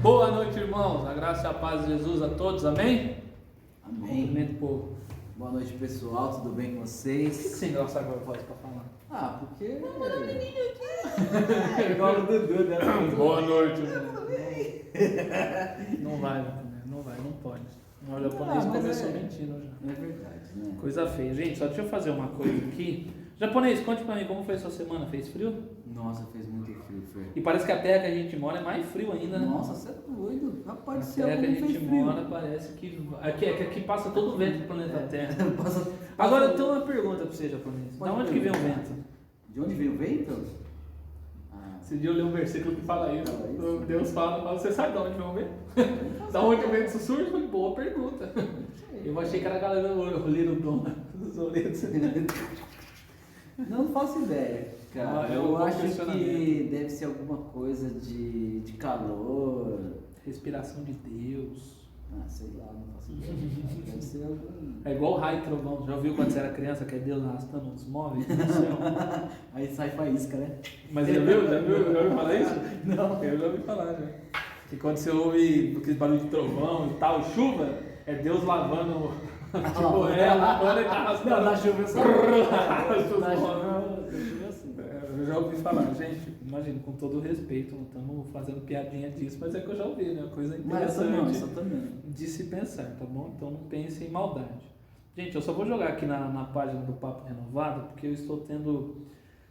Boa noite, irmãos. A graça e a paz de Jesus a todos. Amém? Amém. Cumprimento o povo. Boa noite, pessoal. Tudo bem com Por que vocês? você engrossa agora a voz pra falar? Ah, porque... É igual o Dudu, né? Boa noite, irmão. Não vai, não pode. O japonês mas começou é- mentindo já. É verdade, né? Coisa feia. Gente, só deixa eu fazer uma coisa aqui. Japonês, conte pra mim como foi sua semana. Fez frio? Nossa, fez muito frio, Fer. E parece que a terra que a gente mora é mais frio ainda, né? Nossa, você é doido. Rapaz do A céu, terra que a como fez gente frio. mora parece que... Aqui passa todo o vento do planeta Terra. Passa- Agora eu tenho uma pergunta pra você, japonês. Da Pode onde que vem o perguntar. vento? De onde veio o vento? Ah, Esse dia eu li um versículo que fala isso. Fala isso. Deus fala, mas você sabe de onde vem o vento? Da onde o vento surge? Foi boa pergunta. Eu achei que era a galera do Little Dom, dos Oletos. não faço ideia, cara. Ah, é um eu bom acho que questionamento. deve ser alguma coisa de calor. Respiração de Deus. Ah, sei lá, não faço ideia. Deve ser algum... É igual raio e trovão. Já ouviu quando você era criança que é Deus arrastando uns móveis no céu? Aí sai faísca, né? Mas já viu? Já ouviu falar isso? Não. Eu já ouvi falar já. Que quando você ouve aquele barulho de trovão e tal, chuva, é Deus lavando. Tipo, lavando e tá arrastando. Não, na chuva eu só. Arrasta os Na móveis. chuva assim. Eu já ouvi falar, gente, imagina, com todo respeito, não estamos fazendo piadinha disso, mas é que eu já ouvi, né? Coisa Mas essa não, interessante essa também. de se pensar, tá bom? Então não pense em maldade. Gente, eu só vou jogar aqui na página do Papo Renovado, porque eu estou tendo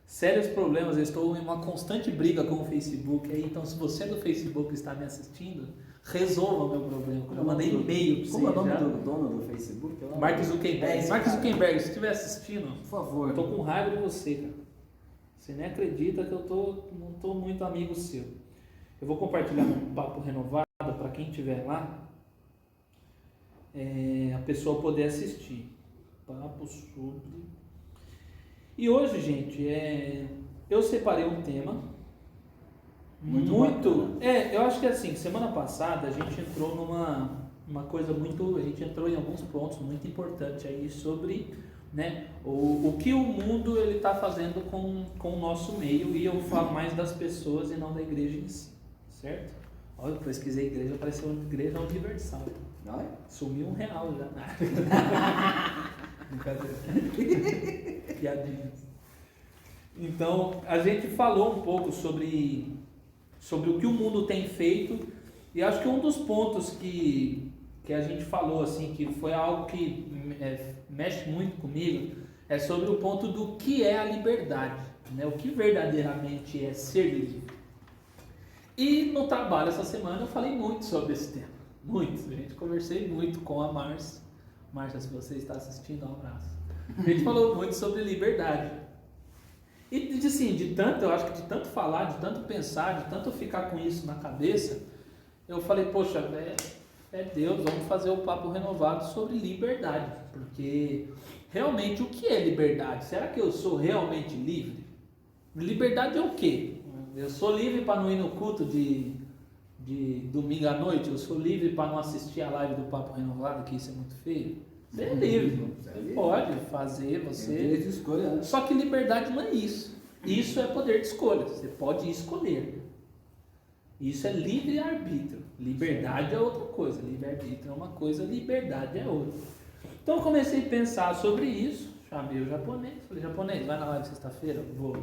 sérios problemas, eu estou em uma constante briga com o Facebook aí, então se você do Facebook está me assistindo, resolva o meu problema. Eu mandei e-mail pra Como é o você nome já. do dono do Facebook? Mark Zuckerberg. esse Mark cara. Zuckerberg, se estiver assistindo, Por favor. eu tô com raiva de você, cara. Você nem acredita que não tô muito amigo seu. Eu vou compartilhar um papo renovado para quem estiver lá, a pessoa poder assistir. Papo sobre. E hoje, gente, eu separei um tema Muito muito. bacana. Eu acho que assim, semana passada a gente entrou uma coisa muito. A gente entrou em alguns pontos muito importantes aí sobre, né, o que o mundo ele está fazendo com o nosso meio, e eu falo mais das pessoas e não da igreja em si, certo? Olha, eu pesquisei igreja, apareceu uma igreja universal. Olha. Sumiu R$1 já. Brincadeira. Piadinhas. Então, a gente falou um pouco sobre o que o mundo tem feito, e acho que um dos pontos que a gente falou, assim, que foi algo que mexe muito comigo, é sobre o ponto do que é a liberdade, né? O que verdadeiramente é ser livre. E no trabalho essa semana eu falei muito sobre esse tema, muito, gente, conversei muito com a Márcia. Márcia, se você está assistindo, um abraço. A gente falou muito sobre liberdade. E assim, eu acho que de tanto falar, de tanto pensar, de tanto ficar com isso na cabeça, eu falei, poxa, é Deus, vamos fazer o papo renovado sobre liberdade. Porque realmente o que é liberdade? Será que eu sou realmente livre? Liberdade é o quê? Eu sou livre para não ir no culto de domingo à noite? Eu sou livre para não assistir a live do papo renovado, que isso é muito feio? Você é livre, você pode fazer, Tem você... direito de escolha, né? Só que liberdade não é isso. Isso é poder de escolha. Você pode escolher. Isso é livre-arbítrio. Liberdade é outra coisa. Livre-arbítrio é uma coisa, liberdade é outra. Então eu comecei a pensar sobre isso. Chamei o japonês. Falei, japonês, vai na live sexta-feira? Vou.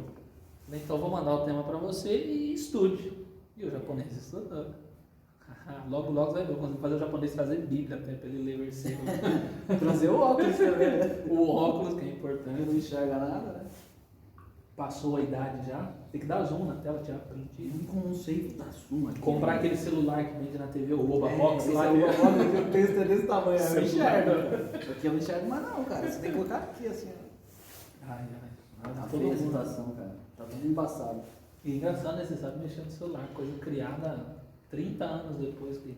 Falei, então vou mandar o tema para você e estude. E o japonês estudou. Logo você vai ver. Eu consigo fazer o japonês trazer Bíblia até para ele ler o versículo. Trazer o óculos também, né? O óculos, que é Ele importante. não enxerga nada, né? Passou a idade já. Tem que dar zoom na tela, tirar print. Eu não sei da suma. Comprar aquele celular que vende na TV, o Oba Box esse lá. é o Oba Box, que eu penso desse tamanho, eu não Celular. enxergo. Aqui eu não enxergo mais não, cara. Você tem que colocar aqui assim, ó. Ai, Tá todo feia a mundo. situação, cara. Tá tudo embaçado. E engraçado, né? Você sabe mexer no celular, coisa criada 30 anos depois que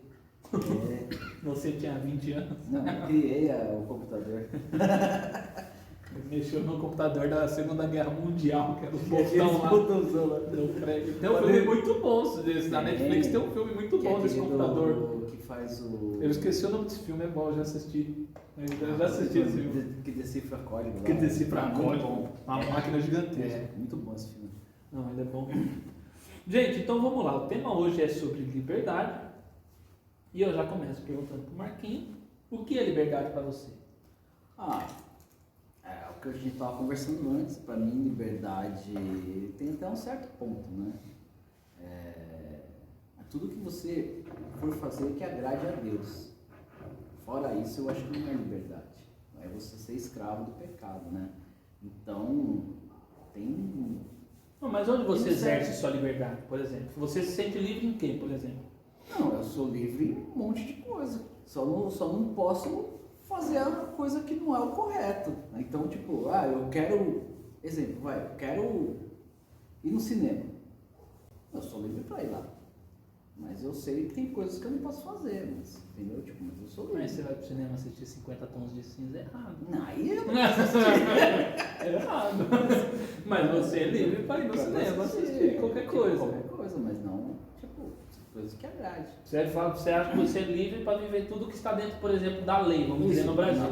É. você tinha 20 anos. Não, eu criei o computador. Mexeu no computador da Segunda Guerra Mundial, que era o botão lá botãozão lá. do prédio. Tem um filme muito bom desse, na Netflix tem um filme muito Que é bom desse aquele computador. que faz o... Eu esqueci o nome desse filme, é bom, eu já assisti. Eu já assisti esse filme. Que decifra código lá. Que decifra Muito código. bom. Uma máquina gigantesca. É, muito bom esse filme. Não, ele é bom. Gente, então vamos lá. O tema hoje é sobre liberdade. E eu já começo perguntando pro Marquinhos, o que é liberdade para você? É o que a gente estava conversando antes. Para mim, liberdade tem até um certo ponto, né? É tudo que você for fazer que agrade a Deus. Fora isso, eu acho que não é liberdade. É você ser escravo do pecado, né? Então, tem... Não, mas onde você exerce sua liberdade, por exemplo? Você se sente livre em quê, por exemplo? Não, eu sou livre em um monte de coisa. Só não posso fazer a coisa que não é o correto. Então, tipo, eu quero... Exemplo, eu quero ir no cinema. Eu sou livre para ir lá. Mas eu sei que tem coisas que eu não posso fazer, entendeu? Tipo, mas eu sou livre. Mas você vai pro cinema assistir 50 tons de cinza, é errado. Não, aí eu não posso assistir. É errado. Mas você é livre para ir no cinema assistir qualquer coisa. Qualquer coisa, mas não, tipo, coisas que agrade. Você acha que você é livre para viver tudo que está dentro, por exemplo, da lei, vamos dizer, no Brasil.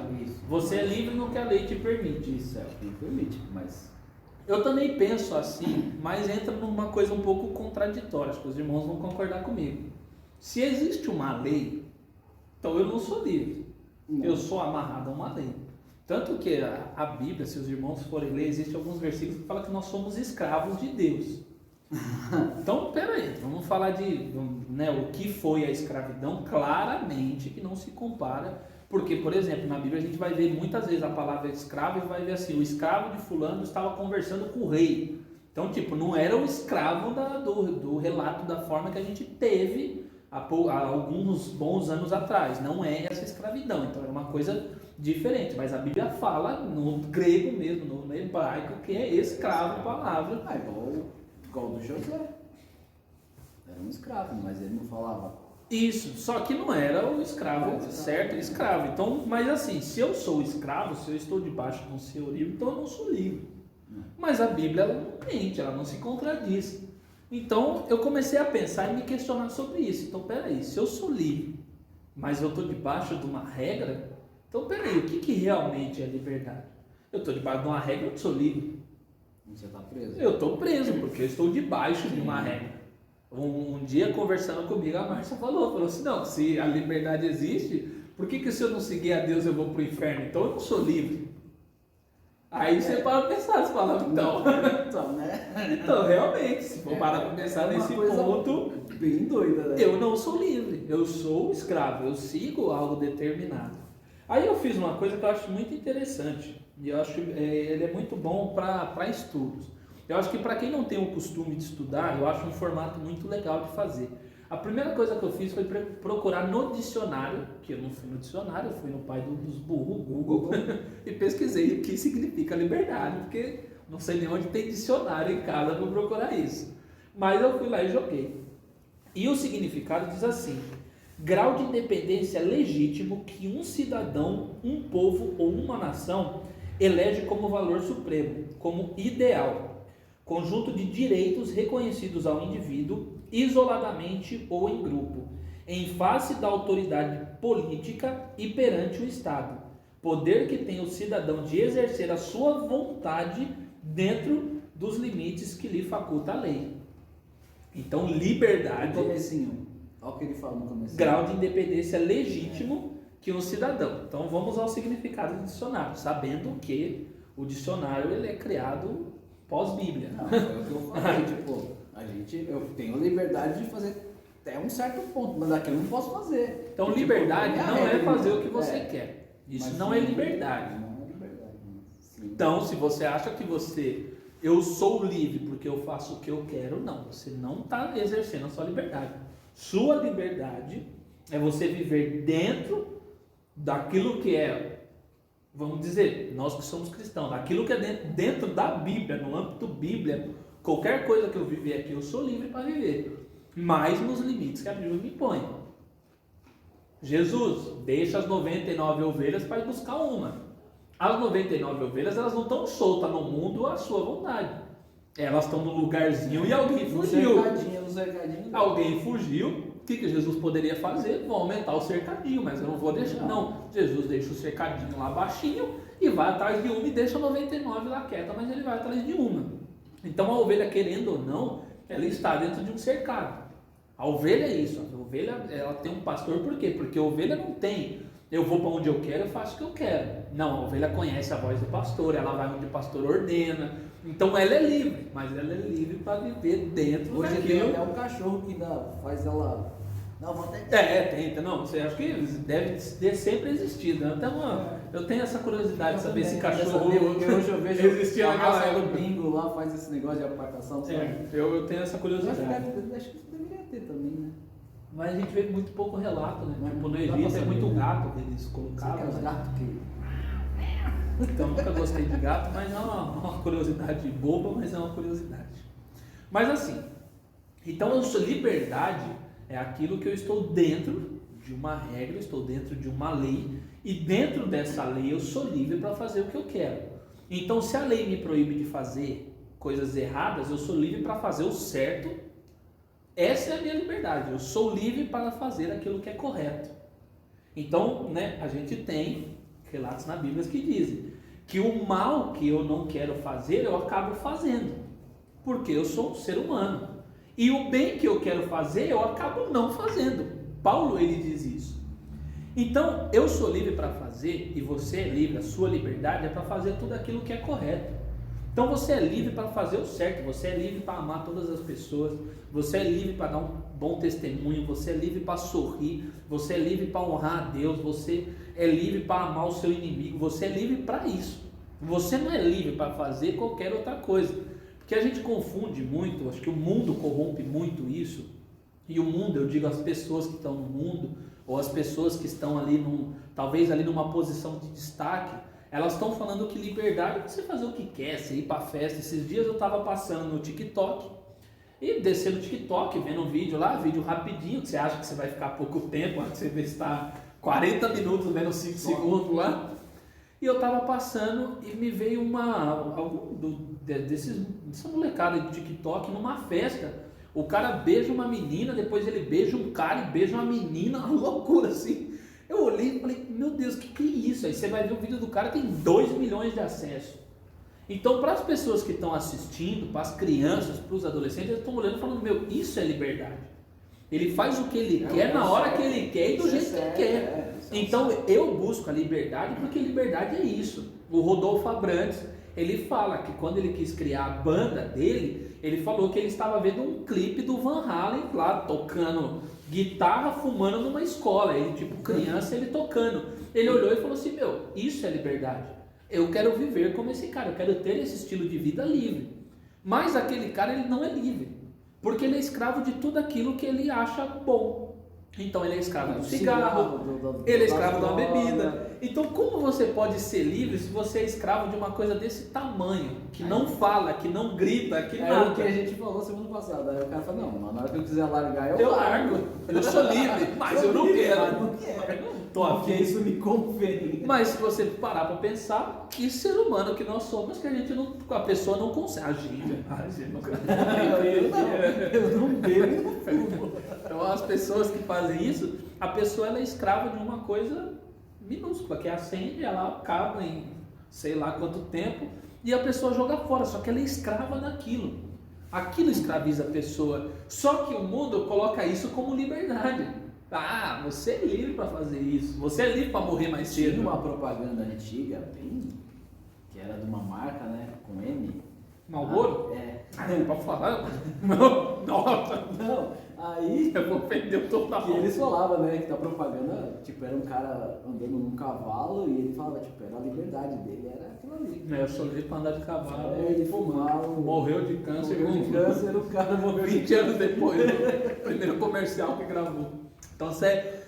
Você é livre no que a lei te permite. Isso, é o que me permite, mas... Eu também penso assim, mas entra numa coisa um pouco contraditória, acho que os irmãos vão concordar comigo. Se existe uma lei, então eu não sou livre. Não. Eu sou amarrado a uma lei. Tanto que a Bíblia, se os irmãos forem ler, existem alguns versículos que falam que nós somos escravos de Deus. Então, peraí, vamos falar de o que foi a escravidão, claramente que não se compara. Porque, por exemplo, na Bíblia a gente vai ver muitas vezes a palavra escravo e vai ver assim, o escravo de fulano estava conversando com o rei. Então, tipo, não era o escravo do relato da forma que a gente teve há alguns bons anos atrás. Não é essa escravidão, então é uma coisa diferente. Mas a Bíblia fala no grego mesmo, no hebraico, que é escravo, palavra. Igual do José. Era um escravo, mas ele não falava... Isso, só que não era o escravo, certo? Escravo. Então, mas assim, se eu sou escravo, se eu estou debaixo de um senhorio, então eu não sou livre. Mas a Bíblia, ela não mente, ela não se contradiz. Então, eu comecei a pensar e me questionar sobre isso. Então, peraí, se eu sou livre, mas eu estou debaixo de uma regra, então peraí, o que realmente é liberdade? Eu estou debaixo de uma regra, eu não sou livre. Você está preso. Eu estou preso, porque eu estou debaixo de uma regra. Um dia conversando comigo, a Márcia falou assim, não, se a liberdade existe, por que se eu não seguir a Deus eu vou para o inferno? Então eu não sou livre. Aí você para pensar, você fala, Então, né? Então, realmente, se for parar para pensar nesse ponto, bem doida, né? Eu não sou livre, eu sou escravo, eu sigo algo determinado. Aí eu fiz uma coisa que eu acho muito interessante, e eu acho que ele é muito bom para estudos. Eu acho que para quem não tem o costume de estudar, eu acho um formato muito legal de fazer. A primeira coisa que eu fiz foi procurar no dicionário, que eu não fui no dicionário, eu fui no pai dos burros, Google, e pesquisei o que significa liberdade, porque não sei nem onde tem dicionário em casa para procurar isso. Mas eu fui lá e joguei. E o significado diz assim: grau de independência legítimo que um cidadão, um povo ou uma nação elege como valor supremo, como ideal. Conjunto de direitos reconhecidos ao indivíduo, isoladamente ou em grupo, em face da autoridade política e perante o Estado. Poder que tem o cidadão de exercer a sua vontade dentro dos limites que lhe faculta a lei. Então, liberdade... No comecinho, olha o que ele fala no comecinho. Grau de independência legítimo que um cidadão. Então, vamos ao significado do dicionário, sabendo que o dicionário ele é criado... pós-Bíblia. Não, foi o que eu falei, eu tenho liberdade de fazer até um certo ponto, mas aqui eu não posso fazer. Então, liberdade não é fazer o que você quer. Isso não é liberdade. Não é liberdade. Então, se você acha que eu sou livre porque eu faço o que eu quero, não. Você não está exercendo a sua liberdade. Sua liberdade é você viver dentro daquilo que é, vamos dizer, nós que somos cristãos, aquilo que é dentro da Bíblia, no âmbito Bíblia, qualquer coisa que eu viver aqui, eu sou livre para viver, mas nos limites que a Bíblia me põe. Jesus deixa as 99 ovelhas para ir buscar uma. As 99 ovelhas, elas não estão soltas no mundo à sua vontade. Elas estão no lugarzinho e alguém fugiu. Alguém fugiu. O que Jesus poderia fazer? Vou aumentar o cercadinho, mas eu não vou deixar, não. Jesus deixa o cercadinho lá baixinho e vai atrás de uma e deixa 99 lá quieta, mas ele vai atrás de uma. Então a ovelha, querendo ou não, ela está dentro de um cercado. A ovelha é isso, a ovelha ela tem um pastor, por quê? Porque a ovelha não tem, eu vou para onde eu quero, eu faço o que eu quero. Não, a ovelha conhece a voz do pastor, ela vai onde o pastor ordena, então ela é livre, mas ela é livre para viver dentro Hoje daquilo. é um cachorro que faz ela... Não, vou até... Tem, não, você acha que deve ter sempre existido, né? Então, eu tenho essa curiosidade de saber se cachorro hoje eu vejo existia a naquela raça época. do bingo lá, faz esse negócio de apartação, sabe? Eu tenho essa curiosidade. Acho que isso deveria ter também, né? Mas a gente vê muito pouco relato, né? Mas Tipo, no dá pra Egito é saber, muito né? gato que eles Sabe colocavam. aqueles Né? gatos que... Então, nunca gostei de gato, mas é uma curiosidade boba, mas é uma curiosidade. Mas assim, então liberdade é aquilo que eu estou dentro de uma regra, eu estou dentro de uma lei, e dentro dessa lei eu sou livre para fazer o que eu quero. Então, se a lei me proíbe de fazer coisas erradas, eu sou livre para fazer o certo. Essa é a minha liberdade, eu sou livre para fazer aquilo que é correto. Então, né, a gente tem relatos na Bíblia que dizem que o mal que eu não quero fazer, eu acabo fazendo, porque eu sou um ser humano. E o bem que eu quero fazer, eu acabo não fazendo. Paulo, ele diz isso. Então, eu sou livre para fazer, e você é livre, a sua liberdade é para fazer tudo aquilo que é correto. Então, você é livre para fazer o certo, você é livre para amar todas as pessoas, você é livre para dar um bom testemunho, você é livre para sorrir, você é livre para honrar a Deus, você é livre para amar o seu inimigo, você é livre para isso. Você não é livre para fazer qualquer outra coisa, porque a gente confunde muito, acho que o mundo corrompe muito isso, e o mundo, eu digo as pessoas que estão no mundo, ou as pessoas que estão ali, talvez ali numa posição de destaque, elas estão falando que liberdade é você fazer o que quer, você ir para festa. Esses dias eu estava passando no TikTok, e descer no TikTok, vendo um vídeo lá, vídeo rapidinho, que você acha que você vai ficar pouco tempo, você vê que está 40 minutos vendo 5 segundos lá. E eu estava passando e me veio dessa molecada de TikTok numa festa. O cara beija uma menina, depois ele beija um cara e beija uma menina, uma loucura assim. Eu olhei e falei, meu Deus, que é isso? Aí você vai ver o vídeo do cara, tem 2 milhões de acessos. Então, para as pessoas que estão assistindo, para as crianças, para os adolescentes, eles estão olhando e falando, meu, isso é liberdade. Ele faz o que ele quer, na hora que ele quer e do jeito que ele quer. Então, eu busco a liberdade porque liberdade é isso. O Rodolfo Abrantes, ele fala que quando ele quis criar a banda dele, ele falou que ele estava vendo um clipe do Van Halen lá, tocando guitarra, fumando numa escola. Ele, tipo, criança, ele tocando. Ele olhou e falou assim, meu, isso é liberdade. Eu quero viver como esse cara, eu quero ter esse estilo de vida livre. Mas aquele cara, ele não é livre, porque ele é escravo de tudo aquilo que ele acha bom. Então ele é escravo do cigarro, ele é escravo da bebida. Então como você pode ser livre se você é escravo de uma coisa desse tamanho, que não fala, que não grita, que nada? É o que a gente falou semana passada. Aí o cara fala, não, na hora que eu quiser largar, eu largo. Eu sou livre, mas eu não quero. Não quero. Tô Porque aqui. isso me convém. Mas se você parar para pensar, que ser humano que nós somos, que a pessoa não consegue. A gente não Eu não bebo e não fumo. Então as pessoas que fazem isso, a pessoa ela é escrava de uma coisa minúscula, que acende, ela acaba em sei lá quanto tempo, e a pessoa joga fora, só que ela é escrava daquilo. Aquilo escraviza a pessoa. Só que o mundo coloca isso como liberdade. Ah, você é livre para fazer isso, você é livre para morrer mais cedo. Tinha uma propaganda antiga, bem, que era de uma marca, né, com M. Marlboro? Pode falar? Nossa! Não, aí eu vou perder toda que eles falavam, né, que a propaganda, tipo, era um cara andando num cavalo e ele falava, tipo, era a liberdade dele, era aquilo ali. Eu sou livre para andar de cavalo. Ele fumava. Morreu de câncer. O cara morreu 20 anos depois do primeiro comercial que gravou. Então,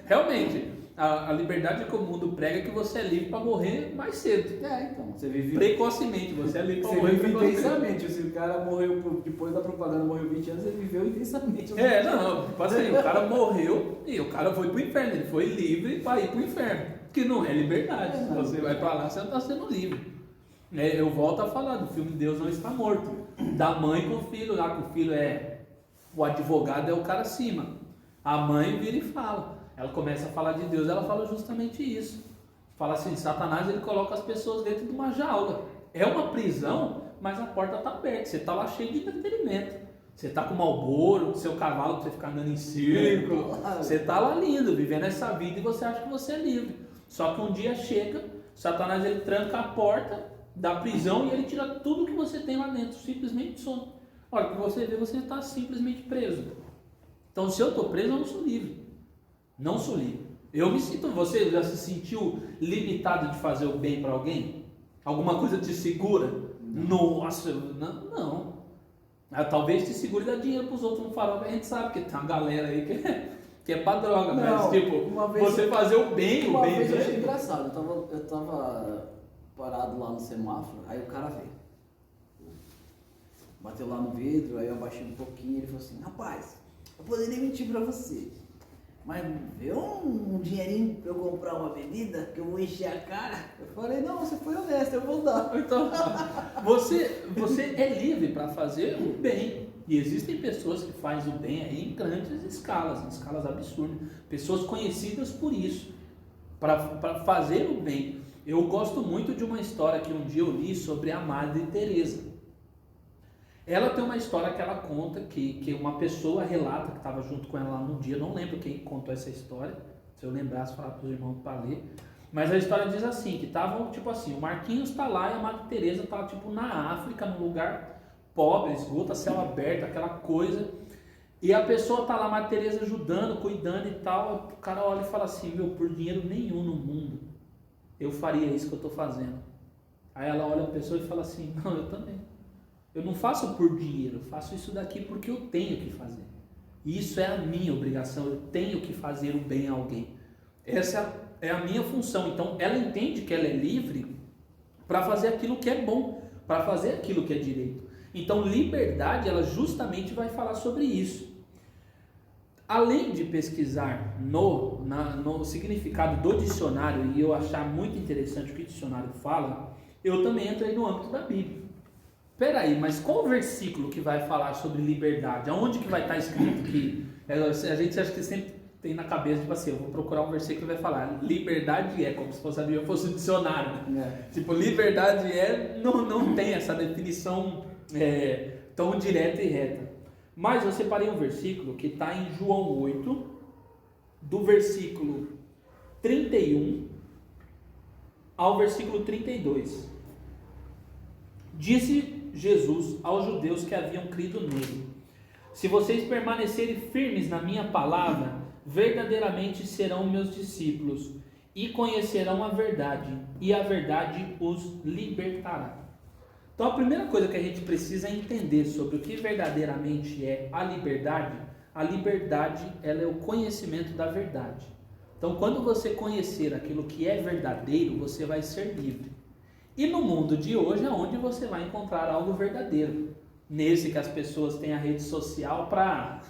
realmente, a liberdade que o mundo prega é que você é livre para morrer mais cedo. Então, você vive precocemente, você é livre para você morrer vive precocemente. intensamente. Se o cara morreu, depois da propaganda, morreu 20 anos, ele viveu intensamente. Não, tipo assim, o cara morreu e o cara foi pro inferno, ele foi livre para ir pro inferno, que não é liberdade. Se você vai para lá, você não está sendo livre. Eu volto a falar do filme Deus Não Está Morto, da mãe com o filho lá, que o filho o advogado é o cara acima. A mãe vira e fala, ela começa a falar de Deus, ela fala justamente isso. Fala assim, Satanás ele coloca as pessoas dentro de uma jaula. É uma prisão, mas a porta está aberta, você está lá cheio de entretenimento. Você tá com Marlboro, seu cavalo pra você ficar andando em círculo. Você tá lá lindo, vivendo essa vida e você acha que você é livre. Só que um dia chega, Satanás ele tranca a porta da prisão e ele tira tudo que você tem lá dentro, simplesmente some. Olha, que você vê, você está simplesmente preso. Então, se eu estou preso, eu não sou livre. Não sou livre. Eu me sinto, você já se sentiu limitado de fazer o bem para alguém? Alguma coisa te segura? Nossa, não. Talvez te segure dar dinheiro para os outros no farol, que a gente sabe que tem uma galera aí que é pra droga, não, mas tipo, você fazer o bem, uma o bem vez eu achei dele. engraçado, eu tava parado lá no semáforo, aí o cara veio. Bateu lá no vidro, aí eu abaixei um pouquinho e ele falou assim, rapaz, eu poderia mentir pra você, mas vê um dinheirinho pra eu comprar uma bebida, que eu vou encher a cara. Eu falei, não, você foi honesto, eu vou dar. Então, você é livre para fazer o bem. E existem pessoas que fazem o bem aí em grandes escalas, em escalas absurdas. Pessoas conhecidas por isso, para fazer o bem. Eu gosto muito de uma história que um dia eu li sobre a Madre Teresa. Ela tem uma história que ela conta que uma pessoa relata que estava junto com ela lá num dia, não lembro quem contou essa história, se eu lembrasse, falar para os irmãos para ler, mas a história diz assim, que estavam, tipo assim, o Marquinhos está lá e a Madre Teresa está tipo na África, num lugar pobre, esgoto, céu aberto, aquela coisa, e a pessoa está lá, a Madre Teresa ajudando, cuidando e tal, o cara olha e fala assim, meu, por dinheiro nenhum no mundo, eu faria isso que eu estou fazendo. Aí ela olha a pessoa e fala assim, não, eu também. Eu não faço por dinheiro, eu faço isso daqui porque eu tenho que fazer. Isso é a minha obrigação, eu tenho que fazer o bem a alguém. Essa é a minha função. Então ela entende que ela é livre para fazer aquilo que é bom, para fazer aquilo que é direito. Então liberdade, ela justamente vai falar sobre isso. Além de pesquisar no significado do dicionário, e eu achar muito interessante o que o dicionário fala, eu também entrei no âmbito da Bíblia. Peraí, mas qual o versículo que vai falar sobre liberdade? Aonde que vai estar escrito que... A gente acha que sempre tem na cabeça, tipo assim, eu vou procurar um versículo que vai falar liberdade é, como se fosse a Bíblia fosse um dicionário, né? Tipo, liberdade é, não tem essa definição tão direta e reta. Mas eu separei um versículo que está em João 8, do versículo 31 ao versículo 32. Disse Jesus aos judeus que haviam crido nele: se vocês permanecerem firmes na minha palavra, verdadeiramente serão meus discípulos e conhecerão a verdade, e a verdade os libertará. Então a primeira coisa que a gente precisa entender sobre o que verdadeiramente é a liberdade ela é o conhecimento da verdade. Então quando você conhecer aquilo que é verdadeiro, você vai ser livre. E no mundo de hoje é onde você vai encontrar algo verdadeiro. Nesse que as pessoas têm a rede social para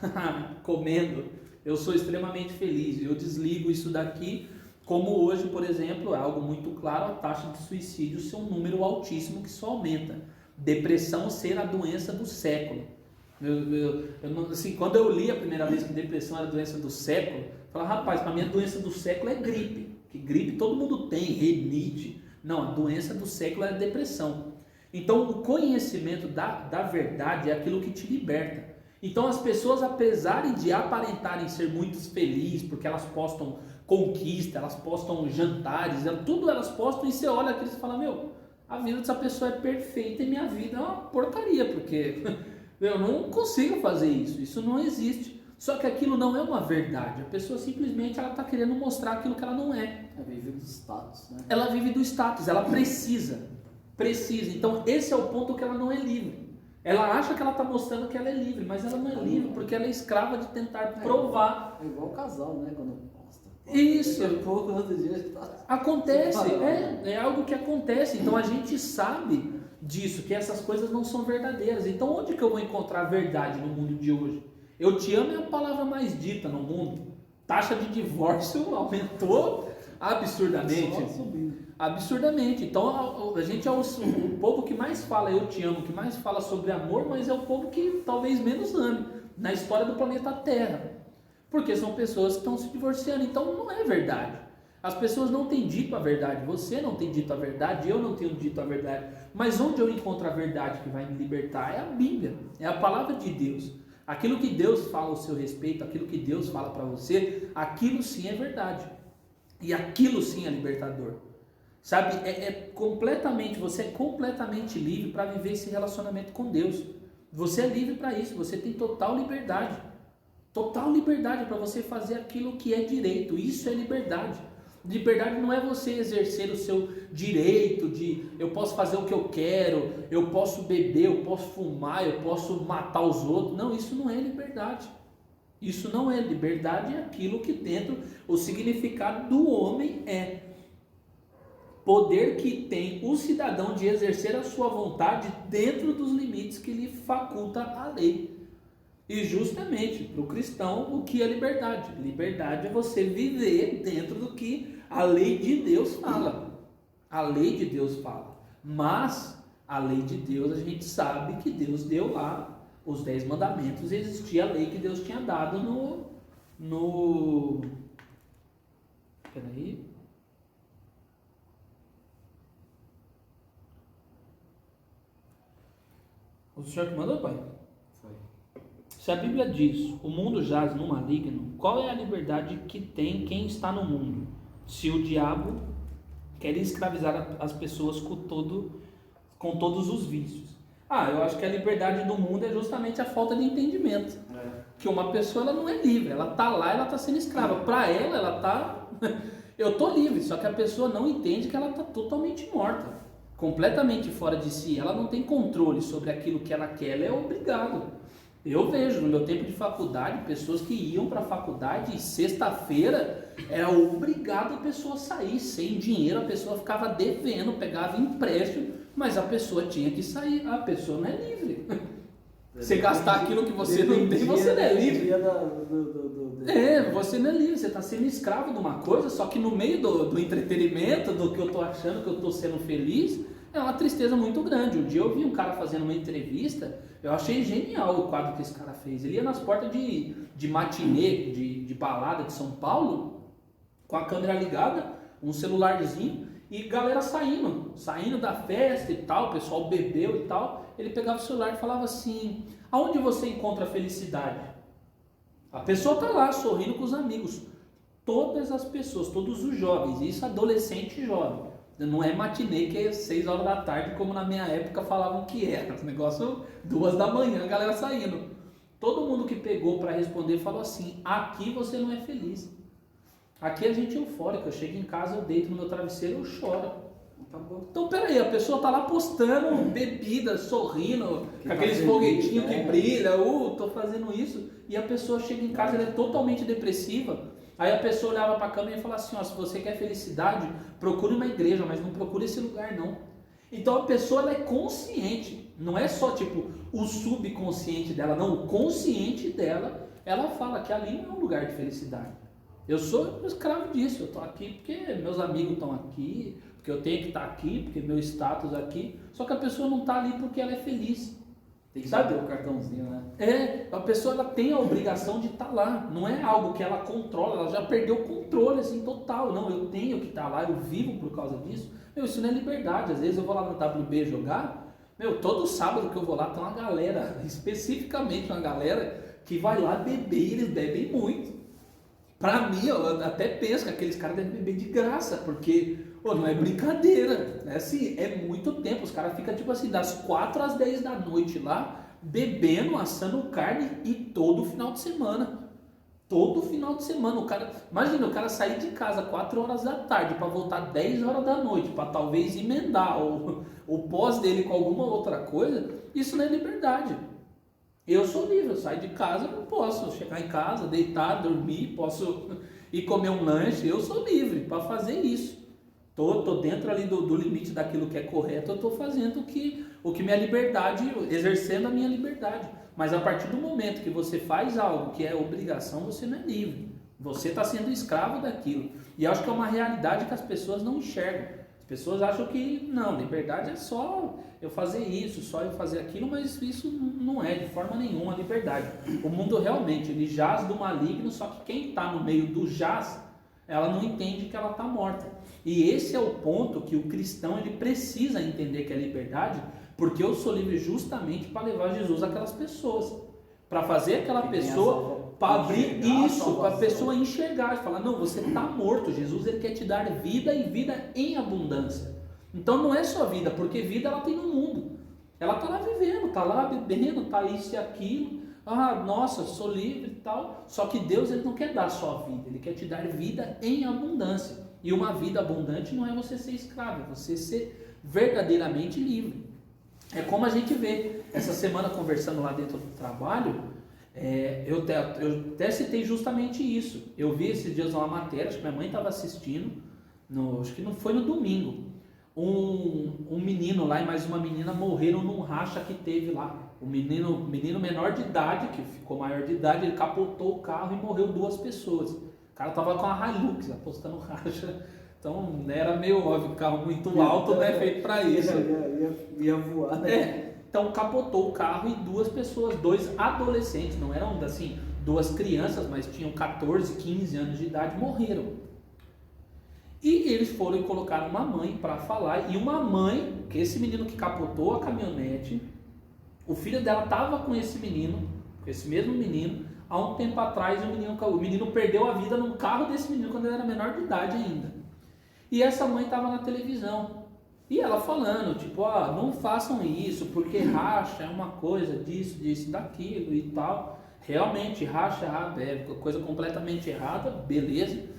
comendo. Eu sou extremamente feliz. Eu desligo isso daqui. Como hoje, por exemplo, é algo muito claro, a taxa de suicídio ser um número altíssimo que só aumenta. Depressão ser a doença do século. Assim, quando eu li a primeira vez que depressão era a doença do século, eu falei, rapaz, para mim a doença do século é gripe. Que gripe todo mundo tem, rinite. Não, a doença do século é a depressão. Então o conhecimento da verdade é aquilo que te liberta. Então as pessoas, apesar de aparentarem ser muito felizes, porque elas postam conquista, elas postam jantares, tudo elas postam, e você olha aquilo e fala, meu, a vida dessa pessoa é perfeita e minha vida é uma porcaria, porque eu não consigo fazer isso, isso não existe. Só que aquilo não é uma verdade, a pessoa simplesmente está querendo mostrar aquilo que ela não é. Ela vive do status, né? Ela vive do status, ela precisa. Então esse é o ponto que ela não é livre. Ela acha que ela está mostrando que ela é livre, mas ela não é livre porque ela é escrava de tentar provar. É igual o casal, né? Quando posta. Isso. Pouco, outro dia acontece, é algo que acontece. Então a gente sabe disso, que essas coisas não são verdadeiras. Então onde que eu vou encontrar a verdade no mundo de hoje? Eu te amo é a palavra mais dita no mundo. Taxa de divórcio aumentou absurdamente. Absurdamente. Então a gente é o povo que mais fala eu te amo, que mais fala sobre amor, mas é o povo que talvez menos ame na história do planeta Terra. Porque são pessoas que estão se divorciando. Então não é verdade. As pessoas não têm dito a verdade, você não tem dito a verdade, eu não tenho dito a verdade. Mas onde eu encontro a verdade que vai me libertar é a Bíblia, é a palavra de Deus. Aquilo que Deus fala ao seu respeito, aquilo que Deus fala para você, aquilo sim é verdade. E aquilo sim é libertador. Sabe, completamente, você é completamente livre para viver esse relacionamento com Deus. Você é livre para isso, você tem total liberdade. Total liberdade para você fazer aquilo que é direito, isso é liberdade. Liberdade não é você exercer o seu direito de eu posso fazer o que eu quero, eu posso beber, eu posso fumar, eu posso matar os outros. Não, isso não é liberdade. Isso não é liberdade, é aquilo que dentro, o significado do homem é poder que tem o cidadão de exercer a sua vontade dentro dos limites que lhe faculta a lei. E justamente para o cristão, o que é liberdade? Liberdade é você viver dentro do que a lei de Deus fala. A lei de Deus fala. Mas a lei de Deus, a gente sabe que Deus deu lá os 10 mandamentos. Existia a lei que Deus tinha dado Peraí. O senhor que mandou, pai? Se a Bíblia diz, o mundo jaz no maligno, qual é a liberdade que tem quem está no mundo? Se o diabo quer escravizar as pessoas com todos os vícios. Eu acho que a liberdade do mundo é justamente a falta de entendimento. Que uma pessoa ela não é livre, ela está lá, ela está sendo escrava. Para ela está... Eu estou livre, só que a pessoa não entende que ela está totalmente morta. Completamente fora de si. Ela não tem controle sobre aquilo que ela quer, ela é obrigada. Eu vejo no meu tempo de faculdade pessoas que iam para a faculdade e sexta-feira era obrigado a pessoa sair sem dinheiro, a pessoa ficava devendo, pegava empréstimo, mas a pessoa tinha que sair. A pessoa não é livre. Você gastar aquilo que você não tem, você não é livre. Você não é livre, você está sendo escravo de uma coisa, só que no meio do entretenimento, do que eu estou achando que eu estou sendo feliz, é uma tristeza muito grande. Um dia eu vi um cara fazendo uma entrevista, eu achei genial o quadro que esse cara fez. Ele ia nas portas de matinê, de balada de São Paulo, com a câmera ligada, um celularzinho, e galera saindo da festa e tal, o pessoal bebeu e tal. Ele pegava o celular e falava assim: aonde você encontra a felicidade? A pessoa está lá sorrindo com os amigos. Todas as pessoas, todos os jovens, isso adolescente e jovem. Não é matinê que é 6 horas da tarde, como na minha época falavam que era. O negócio 2 da manhã, a galera saindo. Todo mundo que pegou para responder falou assim: aqui você não é feliz. Aqui a gente é eufórico. Eu chego em casa, eu deito no meu travesseiro, eu choro. Então peraí, a pessoa tá lá postando bebida, sorrindo, com aqueles foguetinhos que brilham, tô fazendo isso, e a pessoa chega em casa, ela é totalmente depressiva. Aí a pessoa olhava para a câmera e falava assim: se você quer felicidade, procure uma igreja, mas não procure esse lugar não. Então a pessoa ela é consciente, não é só tipo o subconsciente dela, não, o consciente dela, ela fala que ali não é um lugar de felicidade. Eu sou escravo disso, eu estou aqui porque meus amigos estão aqui, porque eu tenho que estar aqui, porque meu status aqui. Só que a pessoa não está ali porque ela é feliz. Tem que saber o cartãozinho, né? A pessoa ela tem a obrigação de estar lá. Não é algo que ela controla, ela já perdeu o controle assim, total. Não, eu tenho que estar lá, eu vivo por causa disso. Isso não é liberdade. Às vezes eu vou lá no WB jogar, todo sábado que eu vou lá tem uma galera, especificamente uma galera que vai lá beber e eles bebem muito. Pra mim, eu até penso que aqueles caras devem beber de graça, porque não é brincadeira, né? Assim, é muito tempo, os caras ficam tipo assim, das 4 às 10 da noite lá, bebendo, assando carne, e todo final de semana, imagina o cara sair de casa 4 horas da tarde, para voltar 10 horas da noite, para talvez emendar o pós dele com alguma outra coisa. Isso não é liberdade. Eu sou livre, eu saio de casa, eu posso chegar em casa, deitar, dormir, posso ir comer um lanche, eu sou livre para fazer isso. Tô dentro ali do limite daquilo que é correto, eu estou fazendo o que minha liberdade, exercendo a minha liberdade. Mas a partir do momento que você faz algo que é obrigação, você não é livre. Você está sendo escravo daquilo. E acho que é uma realidade que as pessoas não enxergam. As pessoas acham que não, liberdade é só eu fazer isso, só eu fazer aquilo, mas isso não é de forma nenhuma liberdade. O mundo realmente, ele jaz do maligno, só que quem está no meio do jaz ela não entende que ela está morta. E esse é o ponto que o cristão ele precisa entender que é liberdade, porque eu sou livre justamente para levar Jesus àquelas pessoas, para fazer aquela pessoa, para abrir isso, para a pessoa enxergar, falar, não, você está morto, Jesus ele quer te dar vida e vida em abundância. Então não é só vida, porque vida ela tem no mundo, ela está lá vivendo, está lá bebendo, está isso e aquilo, nossa, sou livre e tal, só que Deus ele não quer dar só vida, ele quer te dar vida em abundância, e uma vida abundante não é você ser escravo, é você ser verdadeiramente livre. É como a gente vê, essa semana conversando lá dentro do trabalho, eu até citei justamente isso. Eu vi esses dias uma matéria, acho que minha mãe estava assistindo, acho que não foi no domingo, um menino lá e mais uma menina morreram num racha que teve lá. O menino menor de idade, que ficou maior de idade, ele capotou o carro e morreu 2 pessoas. O cara estava com a Hilux apostando racha. Então era meio óbvio, carro muito alto, né, feito para isso. Ia voar, né? Então capotou o carro e 2 pessoas, 2 adolescentes, não eram assim 2 crianças, mas tinham 14, 15 anos de idade, morreram. E eles foram e colocaram uma mãe para falar, e uma mãe, que esse menino que capotou a caminhonete, o filho dela estava com esse mesmo menino, há um tempo atrás o menino perdeu a vida num carro desse menino quando ele era menor de idade ainda. E essa mãe estava na televisão, e ela falando, tipo, não façam isso, porque racha é uma coisa disso, daquilo e tal. Realmente, racha é coisa completamente errada, beleza,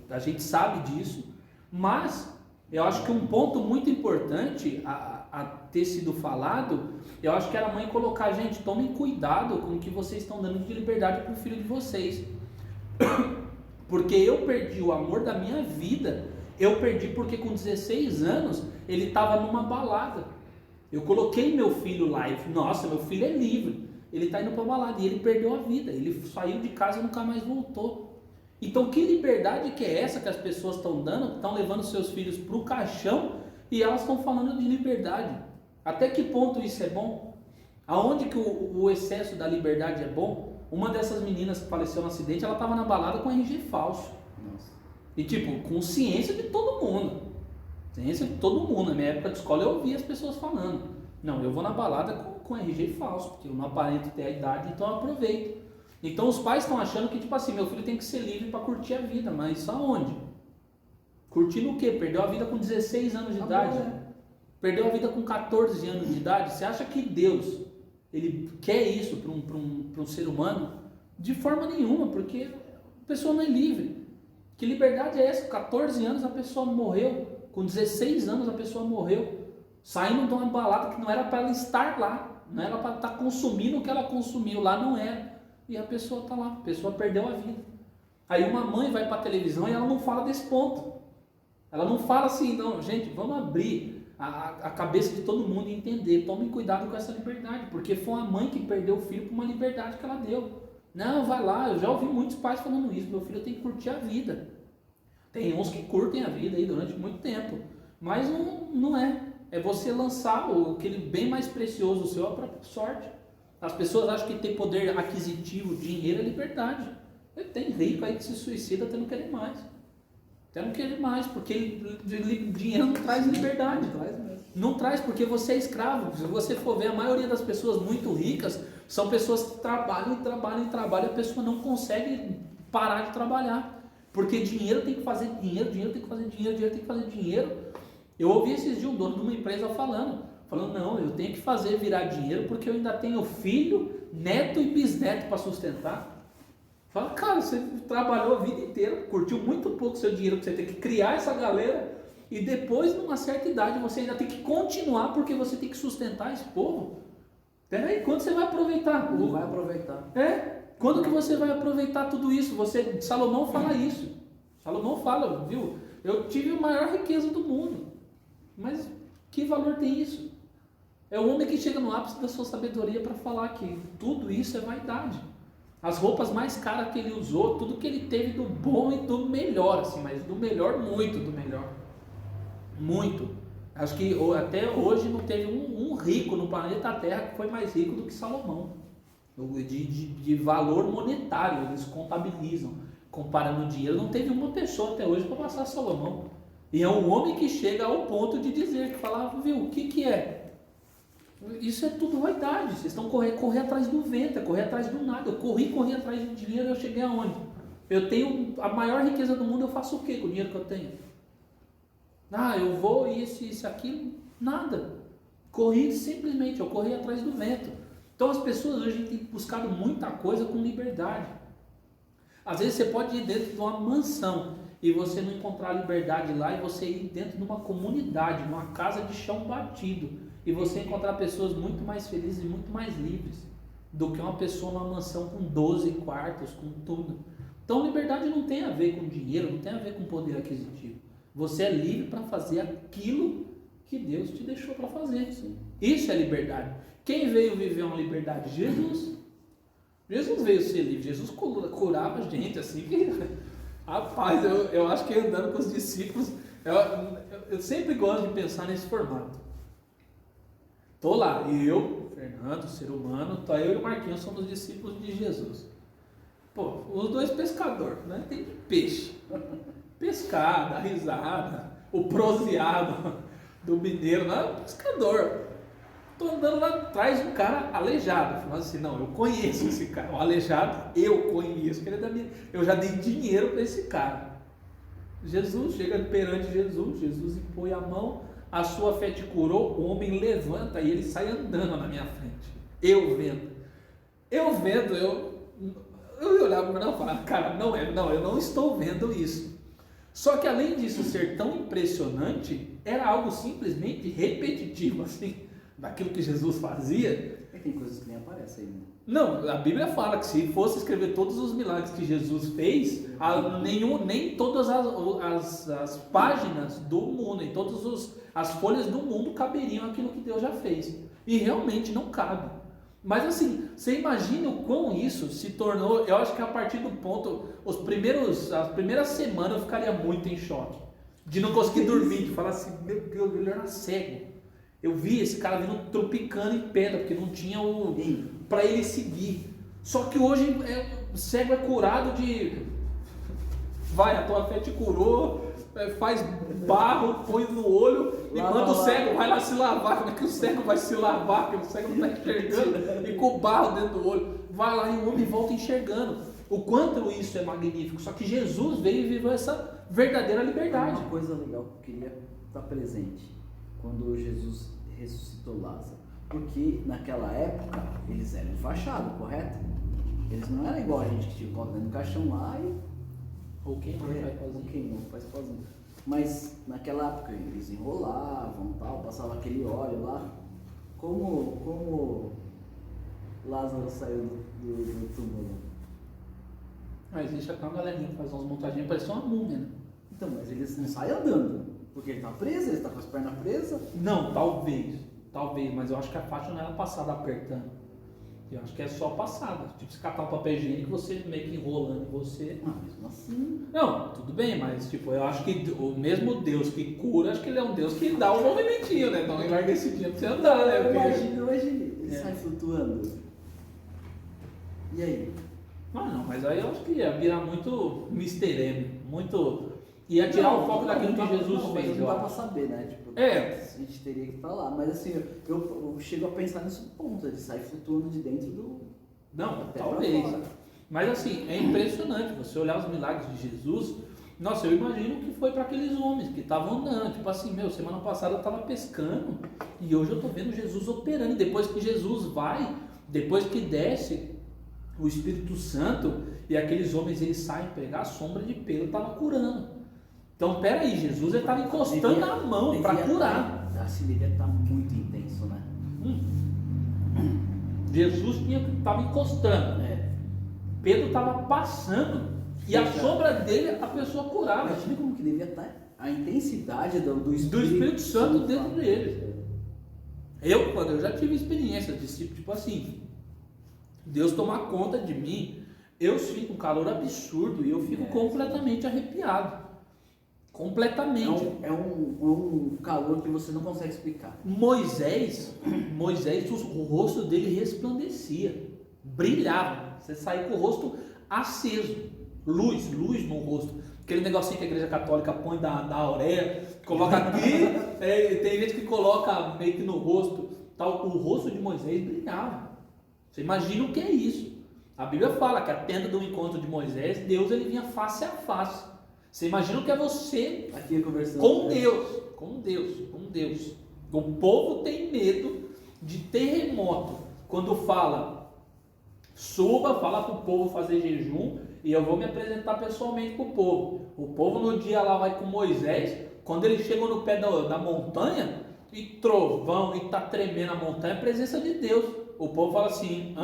a gente sabe disso, mas eu acho que um ponto muito importante a ter sido falado, eu acho que era a mãe colocar, gente, tomem cuidado com o que vocês estão dando de liberdade para o filho de vocês, porque eu perdi o amor da minha vida. Eu perdi porque com 16 anos ele estava numa balada. Eu coloquei meu filho lá e falei, nossa, meu filho é livre. Ele está indo para balada e ele perdeu a vida. Ele saiu de casa e nunca mais voltou. Então que liberdade que é essa que as pessoas estão dando? Estão levando seus filhos para o caixão e elas estão falando de liberdade. Até que ponto isso é bom? Aonde que o excesso da liberdade é bom? Uma dessas meninas que faleceu no acidente, ela estava na balada com RG falso. Nossa. E tipo, com ciência de todo mundo. Ciência de todo mundo. Na minha época de escola eu ouvia as pessoas falando. Não, eu vou na balada com RG falso, porque eu não aparento ter a idade, então eu aproveito. Então os pais estão achando que tipo assim, meu filho tem que ser livre para curtir a vida, mas aonde? Curtindo o quê? Perdeu a vida com 16 anos de idade? Perdeu a vida com 14 anos de idade? Você acha que Deus, ele quer isso para um ser humano? De forma nenhuma, porque a pessoa não é livre. Que liberdade é essa? Com 14 anos a pessoa morreu, com 16 anos a pessoa morreu, saindo de uma balada que não era para ela estar lá, não era para estar consumindo o que ela consumiu, lá não era, e a pessoa está lá, a pessoa perdeu a vida. Aí uma mãe vai para a televisão e ela não fala desse ponto, ela não fala assim, não, gente, vamos abrir a cabeça de todo mundo e entender, tomem cuidado com essa liberdade, porque foi a mãe que perdeu o filho por uma liberdade que ela deu. Não, vai lá, eu já ouvi muitos pais falando isso, meu filho tem que curtir a vida. Tem uns que curtem a vida aí durante muito tempo, mas não é. É você lançar aquele bem mais precioso seu à própria sorte. As pessoas acham que ter poder aquisitivo, dinheiro é liberdade. Tem rico aí que se suicida até não querer mais. Até não querer mais, porque dinheiro não traz liberdade. Não traz, porque você é escravo. Se você for ver, a maioria das pessoas muito ricas são pessoas que trabalham e a pessoa não consegue parar de trabalhar. Porque dinheiro tem que fazer dinheiro tem que fazer dinheiro tem que fazer dinheiro. Eu ouvi esses dias um dono de uma empresa falando, não, eu tenho que fazer virar dinheiro porque eu ainda tenho filho, neto e bisneto para sustentar. Fala, cara, você trabalhou a vida inteira, curtiu muito pouco seu dinheiro, você tem que criar essa galera e depois, numa certa idade, você ainda tem que continuar porque você tem que sustentar esse povo. Peraí, quando você vai aproveitar? Não vai aproveitar. Quando que você vai aproveitar tudo isso? Salomão fala isso. Salomão fala, viu? Eu tive a maior riqueza do mundo. Mas que valor tem isso? É o homem que chega no ápice da sua sabedoria para falar que tudo isso é vaidade. As roupas mais caras que ele usou, tudo que ele teve do bom e do melhor, assim, mas do melhor, muito do melhor. Muito. Acho que até hoje não teve um rico no planeta Terra que foi mais rico do que Salomão. De valor monetário, eles contabilizam. comparando o dinheiro, não teve uma pessoa até hoje para passar Salomão. E é um homem que chega ao ponto de dizer, que falava, viu, o que que é? Isso é tudo vaidade, vocês estão correr atrás do vento, correr atrás do nada. Eu corri atrás de dinheiro, eu cheguei aonde? Eu tenho a maior riqueza do mundo, eu faço o quê com o dinheiro que eu tenho? Eu vou isso, aquilo, nada. Eu corri atrás do vento. Então as pessoas hoje têm buscado muita coisa com liberdade. Às vezes você pode ir dentro de uma mansão e você não encontrar liberdade lá, e você ir dentro de uma comunidade, numa casa de chão batido, e você encontrar pessoas muito mais felizes e muito mais livres do que uma pessoa numa mansão com 12 quartos, com tudo. Então liberdade não tem a ver com dinheiro, não tem a ver com poder aquisitivo. Você é livre para fazer aquilo que Deus te deixou para fazer. Sim. Isso é liberdade. Quem veio viver uma liberdade? Jesus. Jesus veio ser livre. Jesus curava a gente assim que... Rapaz, eu acho que andando com os discípulos, eu sempre gosto de pensar nesse formato. Tô lá, eu, Fernando, ser humano, eu e o Marquinhos somos discípulos de Jesus. Pô, os dois pescadores, né? Tem de peixe. Pescar, dar risada, o proseado do mineiro, não, pescador. Tô andando lá atrás de um cara aleijado, falando assim, não, eu conheço esse cara, o aleijado, eu conheço, que ele é da minha, eu já dei dinheiro para esse cara. Jesus chega perante Jesus impõe a mão, a sua fé te curou, o homem levanta e ele sai andando na minha frente. Eu vendo, eu olhava para ele e falava, cara, não, eu não estou vendo isso. Só que além disso ser tão impressionante, era algo simplesmente repetitivo, assim, daquilo que Jesus fazia. Tem coisas que nem aparecem ainda. Não, a Bíblia fala que se fosse escrever todos os milagres que Jesus fez, nem todas as páginas do mundo, em todas as folhas do mundo caberiam aquilo que Deus já fez. E realmente não cabe. Mas assim, você imagina o quão isso se tornou. Eu acho que a partir do ponto, as primeiras semanas eu ficaria muito em choque. De não conseguir dormir, de falar assim, meu Deus, ele era cego. Eu vi esse cara vindo tropicando em pedra, porque não tinha para ele seguir. Só que hoje o cego é curado de... Vai, a tua fé te curou, faz barro, põe no olho e manda o cego, vai lá se lavar. Como é que o cego vai se lavar? Porque o cego não está enxergando e com barro dentro do olho. Vai lá e o homem volta enxergando. O quanto isso é magnífico. Só que Jesus veio e viveu essa verdadeira liberdade. Uma coisa legal que eu queria estar presente quando Jesus ressuscitou Lázaro, porque naquela época eles eram enfaixados, correto? Eles não eram igual a gente que tinha dentro do caixão lá e ou quem não faz sozinho. Mas naquela época eles enrolavam, tal, passava aquele óleo lá. Como Lázaro saiu do túmulo? Existe até uma galerinha que faz umas montagens, parece uma múmia, né? Então, mas eles não saem andando, porque ele está preso, ele está com as pernas presas. Não, talvez, mas eu acho que a faixa não era passada apertando. Eu acho que é só passada. Tipo, se catar um papel higiênico, você meio que enrolando você. Mesmo assim. Não, tudo bem, mas tipo, eu acho que o mesmo Deus que cura, acho que ele é um Deus que dá um movimentinho, né? Então larga esse dia pra você andar, né? Imagina, ele sai flutuando. E aí? Não, mas aí eu acho que ia virar muito Mr. M, muito... Ia tirar o foco daquilo que Jesus fez. Não dá pra saber, né? Tipo, a gente teria que estar lá. Mas assim, eu chego a pensar nesse ponto, de sair flutuando de dentro do... Não, talvez. Mas assim, é impressionante você olhar os milagres de Jesus. Nossa, eu imagino que foi para aqueles homens que estavam andando. Tipo assim, semana passada eu estava pescando e hoje eu estou vendo Jesus operando. Depois que Jesus vai, depois que desce o Espírito Santo e aqueles homens eles saem pegar a sombra de Pedro, estava curando. Então, peraí, Jesus estava encostando a mão para curar. Assim, devia estar muito intenso, né? Jesus estava encostando. Pedro estava passando e a sombra dele, a pessoa curava. Imagina como que devia estar a intensidade do Espírito Santo dentro dele. Eu já tive experiência desse tipo assim, Deus tomar conta de mim, eu sinto um calor absurdo e eu fico completamente arrepiado. Completamente. É um calor que você não consegue explicar. Moisés, o rosto dele resplandecia, brilhava. Você saía com o rosto aceso. Luz no rosto. Aquele negocinho que a igreja católica põe da auréola, coloca aqui, tem gente que coloca meio que no rosto. Tal, o rosto de Moisés brilhava. Você imagina o que é isso? A Bíblia fala que a tenda do encontro de Moisés, Deus ele vinha face a face. Você imagina o que é você aqui conversando com Deus. O povo tem medo de terremoto. Quando fala, suba, fala para o povo fazer jejum e eu vou me apresentar pessoalmente para o povo. O povo no dia lá vai com Moisés, quando eles chegam no pé da montanha, e trovão, e está tremendo a montanha, é a presença de Deus. O povo fala assim,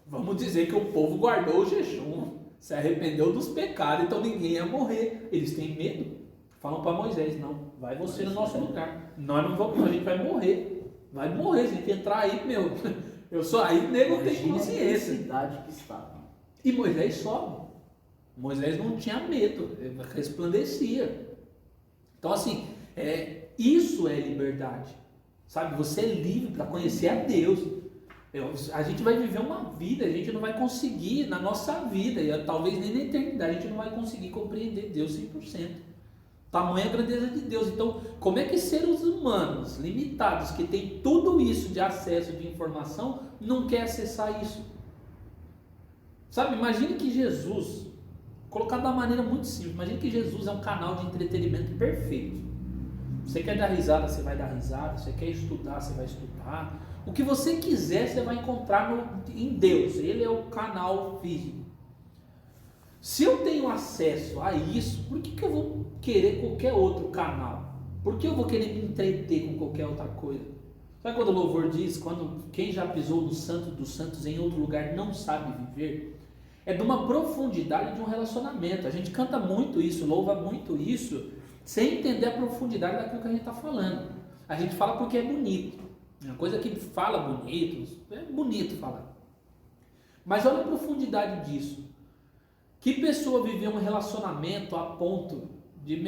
vamos dizer que o povo guardou o jejum, se arrependeu dos pecados, então ninguém ia morrer. Eles têm medo, falam para Moisés, não, vai você no nosso lugar, nós não vamos, a gente vai morrer, se a gente entrar aí, meu, eu sou aí, nego tem consciência. A cidade que estava. E Moisés sobe. Moisés não tinha medo, ele resplandecia. Então assim, isso é liberdade, sabe? Você é livre para conhecer a Deus. A gente vai viver uma vida, a gente não vai conseguir na nossa vida, e talvez nem na eternidade, a gente não vai conseguir compreender Deus 100%. Tamanha a grandeza de Deus. Então, como é que seres humanos limitados, que têm tudo isso de acesso de informação, não quer acessar isso? Sabe, imagine que Jesus, colocado de uma maneira muito simples, imagine que Jesus é um canal de entretenimento perfeito. Você quer dar risada, você vai dar risada. Você quer estudar, você vai estudar. O que você quiser, você vai encontrar em Deus. Ele é o canal físico. Se eu tenho acesso a isso, por que eu vou querer qualquer outro canal? Por que eu vou querer me entreter com qualquer outra coisa? Sabe quando o louvor diz, quem já pisou no Santo dos Santos em outro lugar não sabe viver? É de uma profundidade de um relacionamento. A gente canta muito isso, louva muito isso, sem entender a profundidade daquilo que a gente está falando. A gente fala porque é bonito. É uma coisa que fala bonito, é bonito falar. Mas olha a profundidade disso. Que pessoa viveu um relacionamento a ponto de,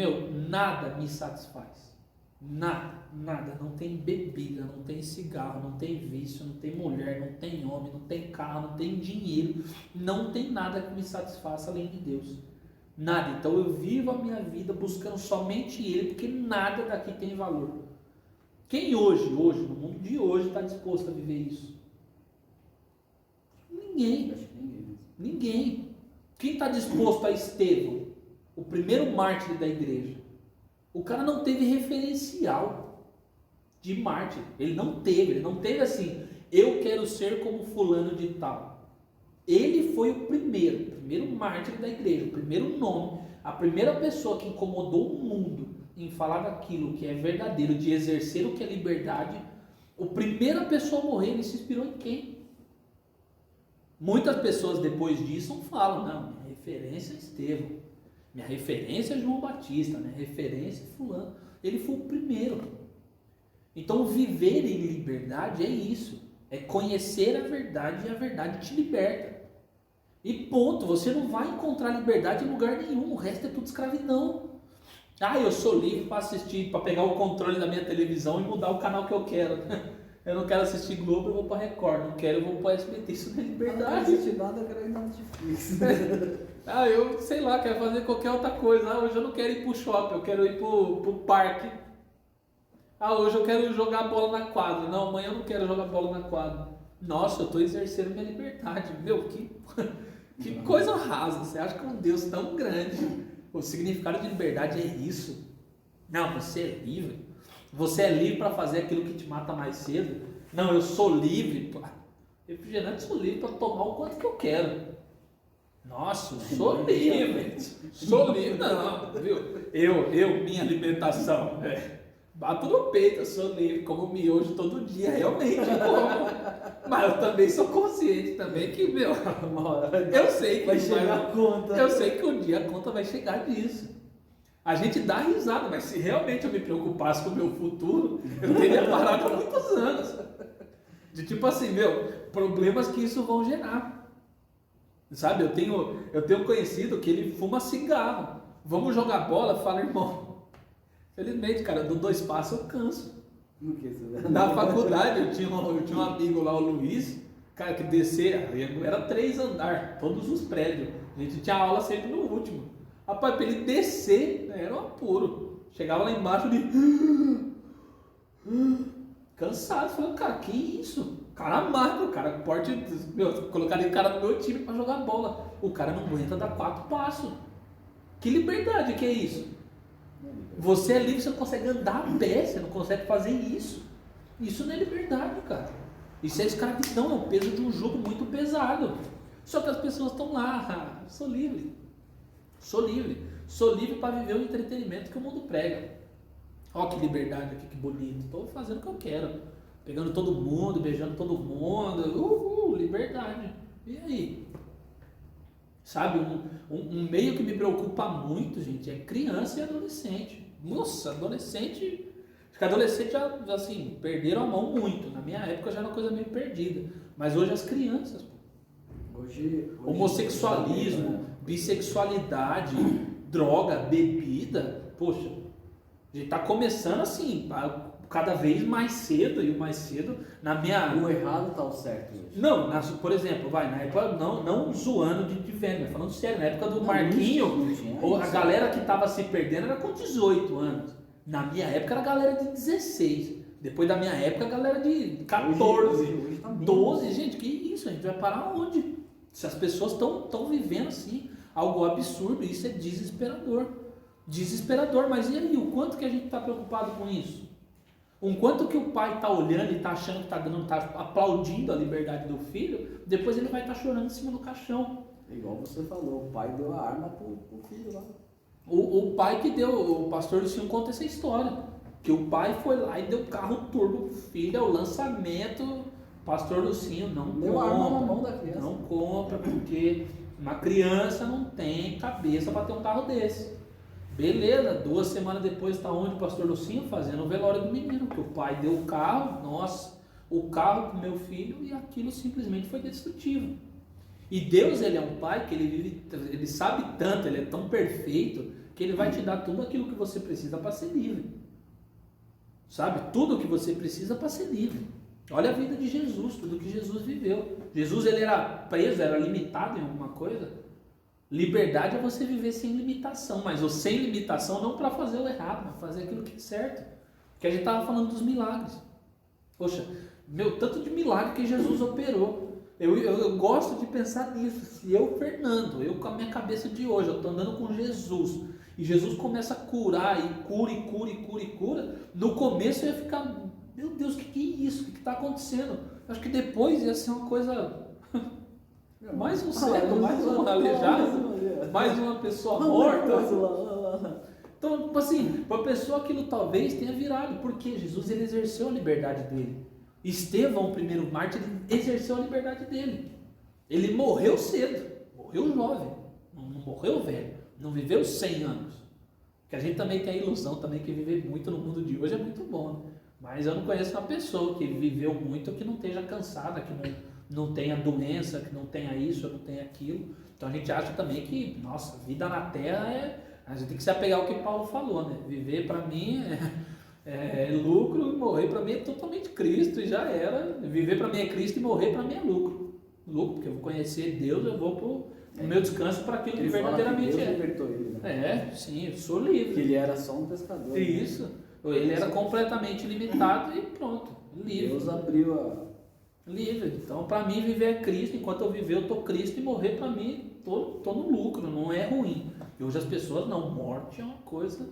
nada me satisfaz. Nada. Não tem bebida, não tem cigarro, não tem vício, não tem mulher, não tem homem, não tem carro, não tem dinheiro. Não tem nada que me satisfaça além de Deus. Nada. Então eu vivo a minha vida buscando somente Ele, porque nada daqui tem valor. Quem hoje, no mundo de hoje, está disposto a viver isso? Ninguém. Quem está disposto a Estevão, o primeiro mártir da igreja? O cara não teve referencial de mártir. Ele não teve assim, eu quero ser como fulano de tal. Ele foi o primeiro mártir da igreja, o primeiro nome, a primeira pessoa que incomodou o mundo em falar daquilo que é verdadeiro, de exercer o que é liberdade. A primeira pessoa a morrer, ele se inspirou em quem? Muitas pessoas depois disso falam, não, minha referência é Estevão, minha referência é João Batista, minha referência é fulano. Ele foi o primeiro. Então viver em liberdade é isso, é conhecer a verdade e a verdade te liberta. E ponto, você não vai encontrar liberdade em lugar nenhum, o resto é tudo escravidão. Eu sou livre para assistir, para pegar o controle da minha televisão e mudar o canal que eu quero. Eu não quero assistir Globo, eu vou para Record. Não quero, eu vou para SBT. Isso não é liberdade. Não assistir nada, eu quero ir na Netflix. Eu sei lá, quero fazer qualquer outra coisa. Hoje eu não quero ir para o shopping, eu quero ir para o parque. Hoje eu quero jogar bola na quadra. Não, amanhã eu não quero jogar bola na quadra. Nossa, eu estou exercendo minha liberdade. Que coisa rasa. Você acha que é um Deus tão grande? O significado de liberdade é isso. Não, você é livre. Você é livre para fazer aquilo que te mata mais cedo. Não, eu sou livre. Refrigerante, sou livre para tomar o quanto que eu quero. Nossa, eu sou livre. Sou livre, não, viu? Eu, minha alimentação. Bato no peito, eu sou livre, como miojo todo dia, realmente como. Mas eu também sou consciente também que, eu sei que vai chegar a conta. Eu sei que um dia a conta vai chegar disso. A gente dá risada, mas se realmente eu me preocupasse com o meu futuro, eu teria parado há muitos anos. De tipo assim, problemas que isso vão gerar. Sabe, eu tenho conhecido que ele fuma cigarro. Vamos jogar bola? Fala, irmão. Felizmente, cara, eu dou 2 passos, eu canso. Na faculdade, eu tinha um amigo lá, o Luiz. Cara, que descer, era 3 andares, todos os prédios. A gente tinha aula sempre no último. Rapaz, pra ele descer, era um apuro. Chegava lá embaixo de... cansado, falando, cara, que isso? Cara magro, cara, porte, colocaria o cara no meu time pra jogar bola. O cara não aguenta dar 4 passos. Que liberdade que é isso? Você é livre, você não consegue andar a pé, você não consegue fazer isso. Isso não é liberdade, cara. Isso é escravidão, é o peso de um jugo muito pesado. Só que as pessoas estão lá, sou livre. Sou livre. Sou livre para viver o entretenimento que o mundo prega. Ó que liberdade aqui, que bonito. Estou fazendo o que eu quero. Pegando todo mundo, beijando todo mundo. Liberdade. E aí? Sabe, um meio que me preocupa muito, gente, é criança e adolescente. Nossa, adolescente... Acho que adolescente já, assim, perderam a mão muito. Na minha época já era uma coisa meio perdida. Mas hoje as crianças, pô. Hoje Homossexualismo, bissexualidade, droga, bebida. Poxa, a gente tá começando assim, cada vez mais cedo e o mais cedo na minha... O errado tá o certo hoje. Não, por exemplo, na época, não zoando de velho, mas falando sério, na época do Marquinho, a galera que tava se perdendo era com 18 anos. Na minha época era a galera de 16. Depois da minha época a galera de 14, hoje tá 12. Gente, que isso? A gente vai parar onde? Se as pessoas estão vivendo assim, algo absurdo, isso é desesperador. Desesperador, mas e aí? O quanto que a gente está preocupado com isso? O quanto que o pai está olhando e está achando que está aplaudindo a liberdade do filho, depois ele vai estar chorando em cima do caixão. Igual você falou, o pai deu a arma pro filho lá. O pai que deu, o pastor Luciano conta essa história, que o pai foi lá e deu carro turbo pro filho, é o lançamento, pastor Luciano não deu compra, arma na mão da criança. Não compra, porque uma criança não tem cabeça para ter um carro desse. Beleza, 2 semanas depois está onde o pastor Luciano? Fazendo o velório do menino, que o pai deu o carro, o carro pro meu filho, e aquilo simplesmente foi destrutivo. E Deus, ele é um pai que ele sabe tanto, ele é tão perfeito, que ele vai te dar tudo aquilo que você precisa para ser livre. Sabe? Tudo o que você precisa para ser livre. Olha a vida de Jesus, tudo que Jesus viveu. Jesus, ele era preso, era limitado em alguma coisa. Liberdade é você viver sem limitação, mas ou sem limitação não para fazer o errado, mas fazer aquilo que é certo. Porque a gente estava falando dos milagres. Poxa, tanto de milagre que Jesus operou. Eu gosto de pensar nisso. Se eu, Fernando, com a minha cabeça de hoje, eu estou andando com Jesus, e Jesus começa a curar, e cura, no começo eu ia ficar, meu Deus, o que é isso? O que está acontecendo? Acho que depois ia ser uma coisa, mais um cego, mais um aleijado, mais uma pessoa morta. Então, tipo assim, para a pessoa aquilo talvez tenha virado, porque Jesus, ele exerceu a liberdade dele. Estevão, o primeiro mártir, ele exerceu a liberdade dele. Ele morreu cedo, morreu jovem, não morreu velho, não viveu 100 anos. Porque a gente também tem a ilusão também que viver muito no mundo de hoje é muito bom, né? Mas eu não conheço uma pessoa que viveu muito que não esteja cansada, que não tenha doença, que não tenha isso, não tenha aquilo. Então a gente acha também que, nossa, a vida na Terra a gente tem que se apegar ao que Paulo falou, né? Viver para mim é lucro, morrer para mim é totalmente Cristo, e já era. Viver para mim é Cristo e morrer para mim é lucro. Lucro, porque eu vou conhecer Deus, eu vou pro meu descanso para aquilo que verdadeiramente Deus libertou ele, né? Sim, eu sou livre. Que ele era só um pescador. Isso. Né? Ele era completamente limitado e pronto, livre. Deus abriu a... Livre. Então, para mim, viver é Cristo. Enquanto eu viver, eu tô Cristo, e morrer para mim, tô no lucro, não é ruim. E hoje as pessoas, não, morte é uma coisa...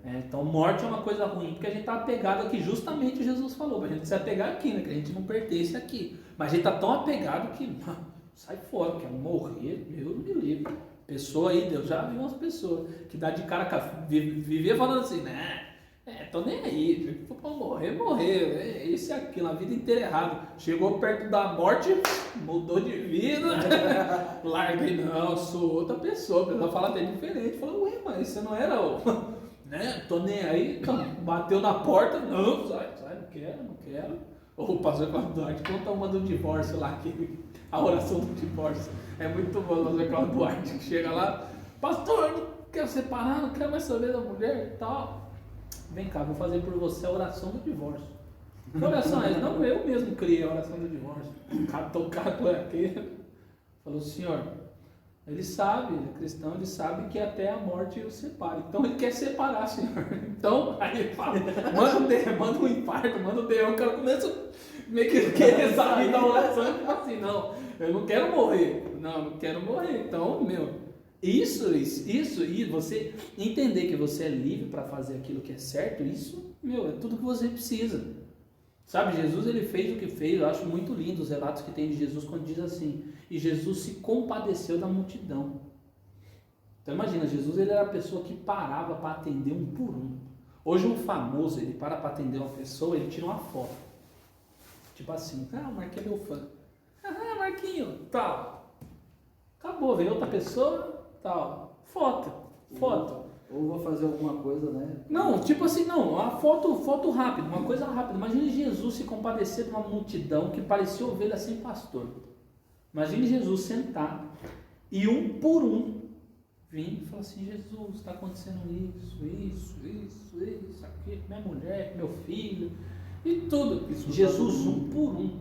então, morte é uma coisa ruim, porque a gente está apegado aqui, justamente Jesus falou, para a gente se apegar aqui, né? Que a gente não pertence aqui. Mas a gente está tão apegado que sai fora, quer morrer, Deus me livre. Pessoa aí, Deus já viu umas pessoas que dá de cara com vivia falando assim, né? Tô nem aí, se for morrer, isso e aquilo, a vida inteira errado. Chegou perto da morte, mudou de vida, larguei, não, sou outra pessoa, a pessoa fala até diferente. Falou, ué, mas você não era o... né? Tô nem aí, então, bateu na porta, não, sai, não quero. O pastor Cláudio Duarte conta uma do divórcio lá, a oração do divórcio. É muito bom o pastor Cláudio Duarte, que chega lá, pastor, não quero separar, não quero mais saber da mulher e tal. Vem cá, vou fazer por você a oração do divórcio. Que oração é essa? Não, eu mesmo criei a oração do divórcio. Catou o cara por aqui. Falou, Senhor, ele sabe, ele é cristão, ele sabe que até a morte o separa. Então ele quer separar, Senhor. Então, aí ele fala, manda um infarto, manda um derrame. O cara começa meio que querer sair da oração e fala assim, não, eu não quero morrer. Não quero morrer. Então, isso, e você entender que você é livre para fazer aquilo que é certo, isso, é tudo que você precisa. Sabe, Jesus ele fez o que fez. Eu acho muito lindo os relatos que tem de Jesus quando diz assim, e Jesus se compadeceu da multidão. Então imagina, Jesus ele era a pessoa que parava para atender um por um. Hoje um famoso, ele para atender uma pessoa, ele tira uma foto. Tipo assim, o Marquinhos é meu fã. Marquinhos, tal. Acabou, veio outra pessoa, tal. Foto. Ou vou fazer alguma coisa, né? Não, tipo assim, não, a foto rápida, uma coisa rápida. Imagine Jesus se compadecer de uma multidão que parecia ovelha sem pastor. Imagine Jesus sentar e um por um vir e falar assim, Jesus, está acontecendo isso, aqui, minha mulher, meu filho, e tudo. Jesus um por um.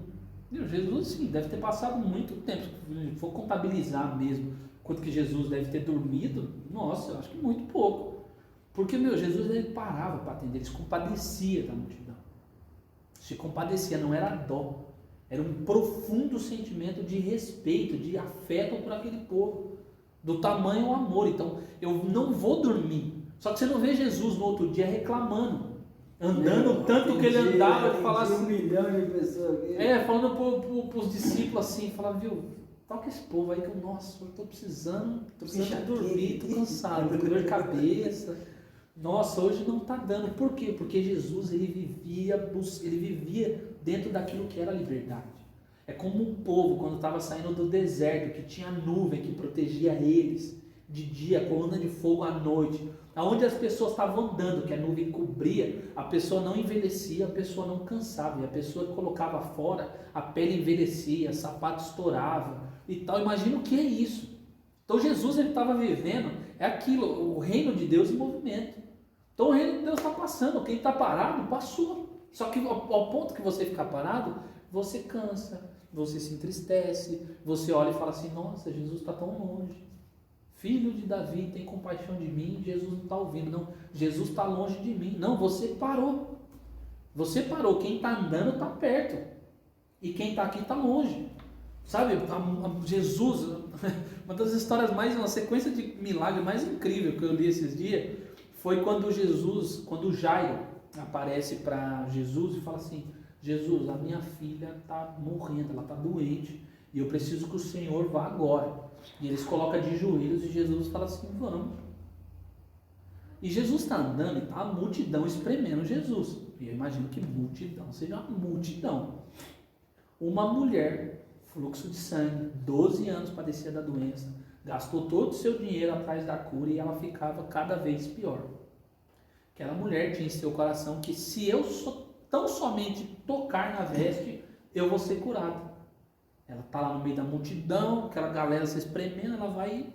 Jesus, sim, deve ter passado muito tempo. Se for contabilizar mesmo quanto que Jesus deve ter dormido, nossa, eu acho que muito pouco. Porque, Jesus, ele parava para atender, ele se compadecia da multidão. Se compadecia, não era dó. Era um profundo sentimento de respeito, de afeto por aquele povo. Do tamanho o amor. Então, eu não vou dormir. Só que você não vê Jesus no outro dia reclamando. Andando tanto que ele andava, e falava assim... 1 milhão de pessoas aqui. Falando para os discípulos assim, falava, viu... Toca esse povo aí que eu, nossa, eu estou precisando dormir, estou cansado, com dor de cabeça. Nossa, hoje não está dando. Por quê? Porque Jesus ele vivia dentro daquilo que era liberdade. É como um povo quando estava saindo do deserto, que tinha nuvem que protegia eles de dia, coluna de fogo à noite. Aonde as pessoas estavam andando, que a nuvem cobria, a pessoa não envelhecia, a pessoa não cansava. E a pessoa que colocava fora, a pele envelhecia, sapato estourava e tal. Imagina o que é isso. Então Jesus ele estava vivendo, é aquilo, o reino de Deus em movimento. Então o reino de Deus está passando, quem está parado, passou. Só que ao ponto que você ficar parado, você cansa, você se entristece, você olha e fala assim, nossa, Jesus está tão longe. Filho de Davi, tem compaixão de mim, Jesus não está ouvindo. Não, Jesus está longe de mim. Não, você parou. Você parou, quem está andando está perto. E quem está aqui está longe. Sabe, Jesus, uma das histórias uma sequência de milagres mais incrível que eu li esses dias, foi quando Jairo aparece para Jesus e fala assim, Jesus, a minha filha está morrendo, ela está doente, e eu preciso que o Senhor vá agora. E eles colocam de joelhos e Jesus fala assim, vamos. E Jesus está andando e está a multidão espremendo Jesus. E eu imagino que multidão seja uma multidão. Uma mulher, fluxo de sangue, 12 anos padecia da doença, gastou todo o seu dinheiro atrás da cura e ela ficava cada vez pior. Aquela mulher tinha em seu coração que se eu tão somente tocar na veste, eu vou ser curado. Ela está lá no meio da multidão, aquela galera se espremendo, ela vai e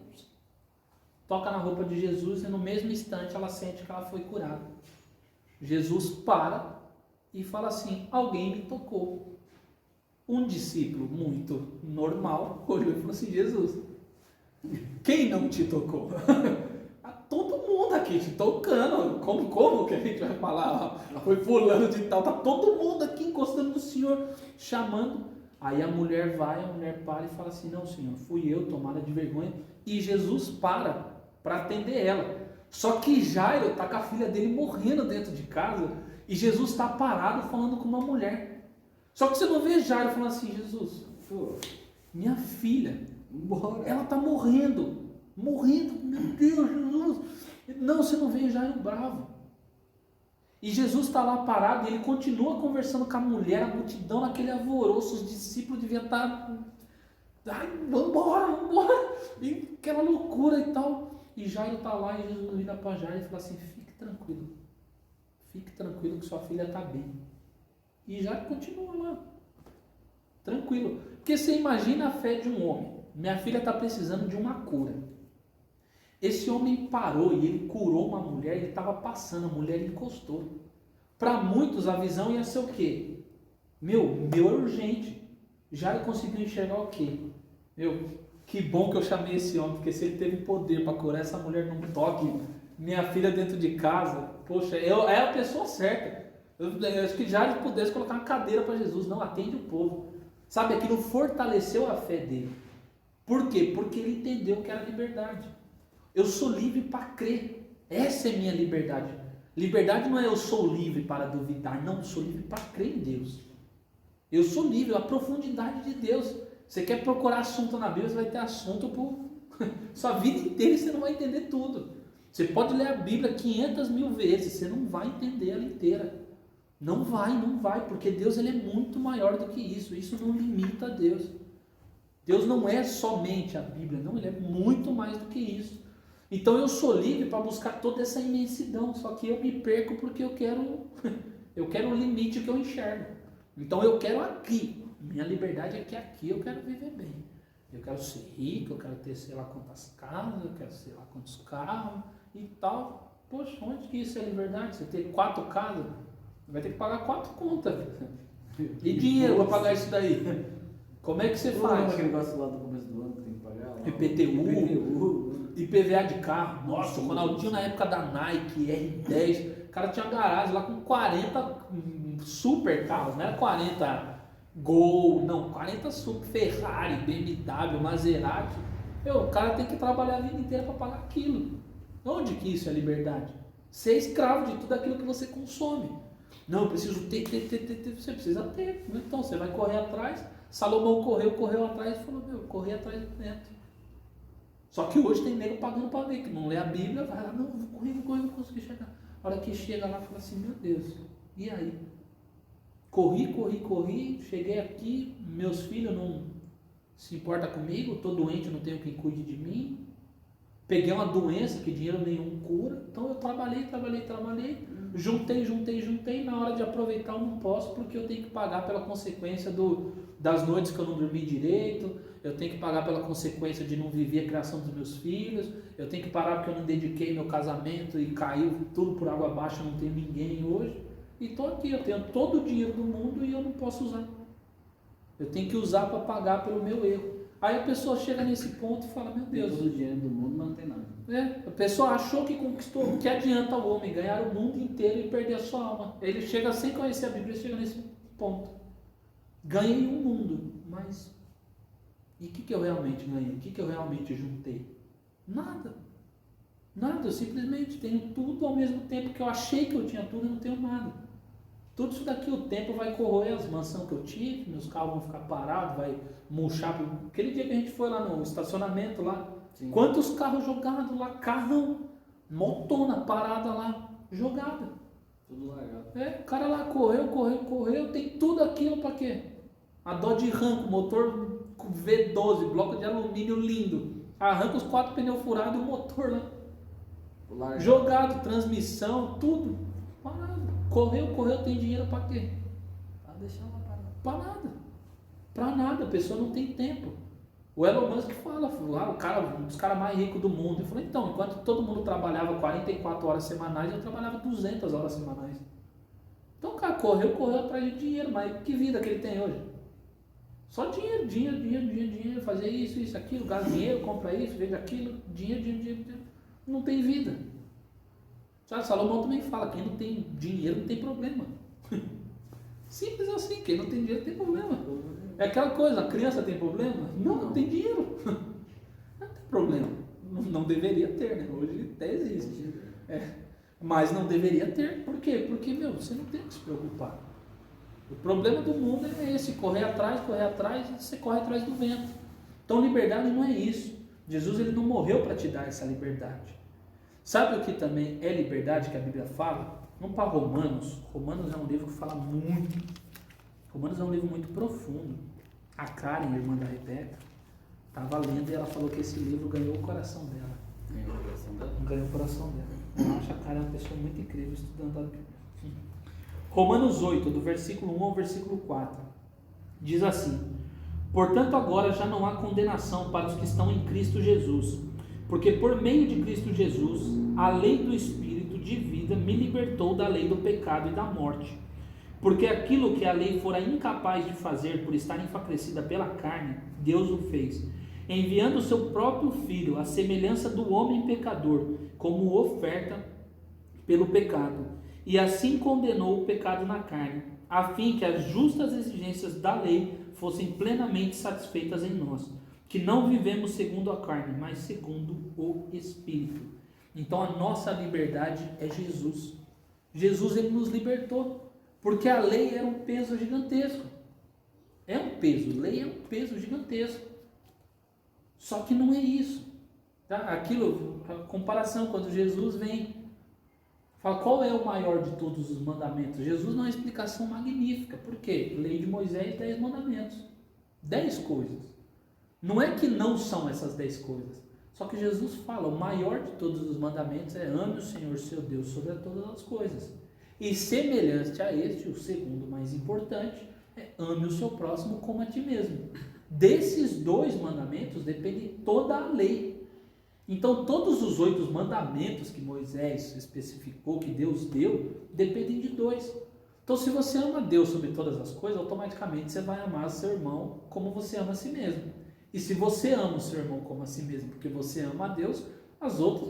toca na roupa de Jesus e no mesmo instante ela sente que ela foi curada. Jesus para e fala assim, alguém me tocou. Um discípulo muito normal olhou e falou assim, Jesus, quem não te tocou? Todo mundo aqui te tocando, como que a gente vai falar? Foi fulano de tal, tá todo mundo aqui encostando no Senhor, chamando. Aí a mulher para e fala assim, não Senhor, fui eu, tomada de vergonha. E Jesus para atender ela. Só que Jairo está com a filha dele morrendo dentro de casa e Jesus está parado falando com uma mulher. Só que você não vê Jairo falando assim, Jesus, minha filha, ela está morrendo, meu Deus, Jesus. Não, você não vê Jairo bravo. E Jesus está lá parado e ele continua conversando com a mulher, a multidão naquele alvoroço, os discípulos deviam estar, vambora, e aquela loucura e tal. E Jairo está lá e Jesus vira para Jairo e fala assim, fique tranquilo que sua filha está bem. E Jairo continua lá, tranquilo. Porque você imagina a fé de um homem, minha filha está precisando de uma cura. Esse homem parou e ele curou uma mulher, ele estava passando, a mulher encostou. Para muitos a visão ia ser o quê? Meu é urgente. Já ele conseguiu enxergar o quê? Que bom que eu chamei esse homem, porque se ele teve poder para curar essa mulher num toque, minha filha dentro de casa, poxa, é a pessoa certa. Eu acho que já ele pudesse colocar uma cadeira para Jesus, não, atende o povo. Sabe, aquilo fortaleceu a fé dele. Por quê? Porque ele entendeu que era liberdade. Eu sou livre para crer. Essa é minha liberdade. Liberdade não é eu sou livre para duvidar, não, eu sou livre para crer em Deus. Eu sou livre, a profundidade de Deus. Você quer procurar assunto na Bíblia, você vai ter assunto por sua vida inteira e você não vai entender tudo. Você pode ler a Bíblia 500.000 vezes, você não vai entender ela inteira. Não vai, porque Deus ele é muito maior do que isso. Isso não limita a Deus. Deus não é somente a Bíblia, não, ele é muito mais do que isso. Então eu sou livre para buscar toda essa imensidão, só que eu me perco porque eu quero o limite que eu enxergo. Então eu quero aqui, minha liberdade é que aqui eu quero viver bem. Eu quero ser rico, eu quero ter sei lá quantas casas, eu quero sei lá quantos carros e tal. Poxa, onde que isso é liberdade? Você ter 4 casas, vai ter que pagar 4 contas. E dinheiro para pagar isso daí? Como é que você faz? Aquele negócio lá do começo do ano que tem que pagar? Lá, IPTU, IPVA de carro. Nossa, o Ronaldinho na época da Nike, R10, o cara tinha garagem lá com 40 super carros, não era 40 Gol, não, 40 super, Ferrari, BMW, Maserati. O cara tem que trabalhar a vida inteira para pagar aquilo. Onde que isso é liberdade? Ser escravo de tudo aquilo que você consome. Não, eu preciso ter, você precisa ter. Então você vai correr atrás. Salomão correu atrás e falou, correr atrás do vento. Só que hoje tem nego pagando para ver, que não lê a Bíblia, vai lá, não, vou correr, não consegui chegar. A hora que chega lá, fala assim, meu Deus, e aí? Corri, cheguei aqui, meus filhos não se importam comigo, estou doente, não tenho quem cuide de mim, peguei uma doença que dinheiro nenhum cura, então eu trabalhei, juntei, na hora de aproveitar eu não posso, porque eu tenho que pagar pela consequência das noites que eu não dormi direito, eu tenho que pagar pela consequência de não viver a criação dos meus filhos, eu tenho que parar porque eu não dediquei meu casamento e caiu tudo por água abaixo, eu não tenho ninguém hoje. E estou aqui, eu tenho todo o dinheiro do mundo e eu não posso usar. Eu tenho que usar para pagar pelo meu erro. Aí a pessoa chega nesse ponto e fala, meu Deus. Todo o dinheiro do mundo, mas não tem nada. A pessoa achou que conquistou. O que adianta o homem ganhar o mundo inteiro e perder a sua alma? Ele chega sem conhecer a Bíblia, ele chega nesse ponto. Ganhei um mundo, mas e o que eu realmente ganhei? O que eu realmente juntei? Nada. Eu simplesmente tenho tudo ao mesmo tempo que eu achei que eu tinha tudo e não tenho nada. Tudo isso daqui, o tempo vai corroer as mansões que eu tive, meus carros vão ficar parados, vai murchar. Aquele dia que a gente foi lá no estacionamento lá, sim. Quantos carros jogados lá, carrão, motona parada lá, jogada. Tudo largado. O cara lá correu, tem tudo aquilo para quê? A Dodge Ram, motor V12, bloco de alumínio lindo, arranca os 4 pneus furados e o motor lá. Largado. Jogado, transmissão, tudo, parado. Correu, tem dinheiro para quê? Para deixar ela parada. Para nada, a pessoa não tem tempo. O Elon Musk fala, lá, um dos caras mais ricos do mundo. Ele falou, então, enquanto todo mundo trabalhava 44 horas semanais, eu trabalhava 200 horas semanais. Então o cara correu atrás de dinheiro, mas que vida que ele tem hoje? Só dinheiro, fazer isso, aquilo, gasta dinheiro, compra isso, vende aquilo, dinheiro. Não tem vida. Sabe, Salomão também fala, quem não tem dinheiro não tem problema. Simples assim, quem não tem dinheiro tem problema. É aquela coisa, a criança tem problema? Não tem dinheiro. Não tem problema. Não deveria ter, né? Hoje até existe. Mas não deveria ter. Por quê? Porque, você não tem que se preocupar. O problema do mundo é esse, correr atrás, e você corre atrás do vento. Então liberdade não é isso. Jesus ele não morreu para te dar essa liberdade. Sabe o que também é liberdade que a Bíblia fala? Vamos para Romanos. Romanos é um livro que fala muito. Romanos é um livro muito profundo. A Karen, irmã da Rebeca, estava lendo e ela falou que esse livro ganhou o coração dela. Ganhou o coração dela. Eu acho a Karen uma pessoa muito incrível estudando a Bíblia. Romanos 8, do versículo 1 ao versículo 4. Diz assim: portanto agora já não há condenação para os que estão em Cristo Jesus, porque por meio de Cristo Jesus, a lei do Espírito de vida me libertou da lei do pecado e da morte. Porque aquilo que a lei fora incapaz de fazer por estar enfraquecida pela carne, Deus o fez, enviando o seu próprio Filho, à semelhança do homem pecador, como oferta pelo pecado, e assim condenou o pecado na carne, a fim que as justas exigências da lei fossem plenamente satisfeitas em nós, que não vivemos segundo a carne, mas segundo o Espírito. Então a nossa liberdade é Jesus. Jesus, ele nos libertou. Porque a lei era um peso gigantesco. É um peso, lei é um peso gigantesco. Só que não é isso. Tá? Aquilo, a comparação, quando Jesus vem, fala qual é o maior de todos os mandamentos. Jesus dá uma explicação magnífica. Por quê? Lei de Moisés, 10 mandamentos. 10 coisas. Não é que não são essas 10 coisas. Só que Jesus fala, o maior de todos os mandamentos é ame o Senhor seu Deus sobre todas as coisas. E semelhante a este, o segundo mais importante, é ame o seu próximo como a ti mesmo. Desses 2 mandamentos depende toda a lei. Então todos os 8 mandamentos que Moisés especificou, que Deus deu, dependem de 2. Então se você ama Deus sobre todas as coisas, automaticamente você vai amar seu irmão como você ama a si mesmo. E se você ama o seu irmão como a si mesmo, porque você ama a Deus,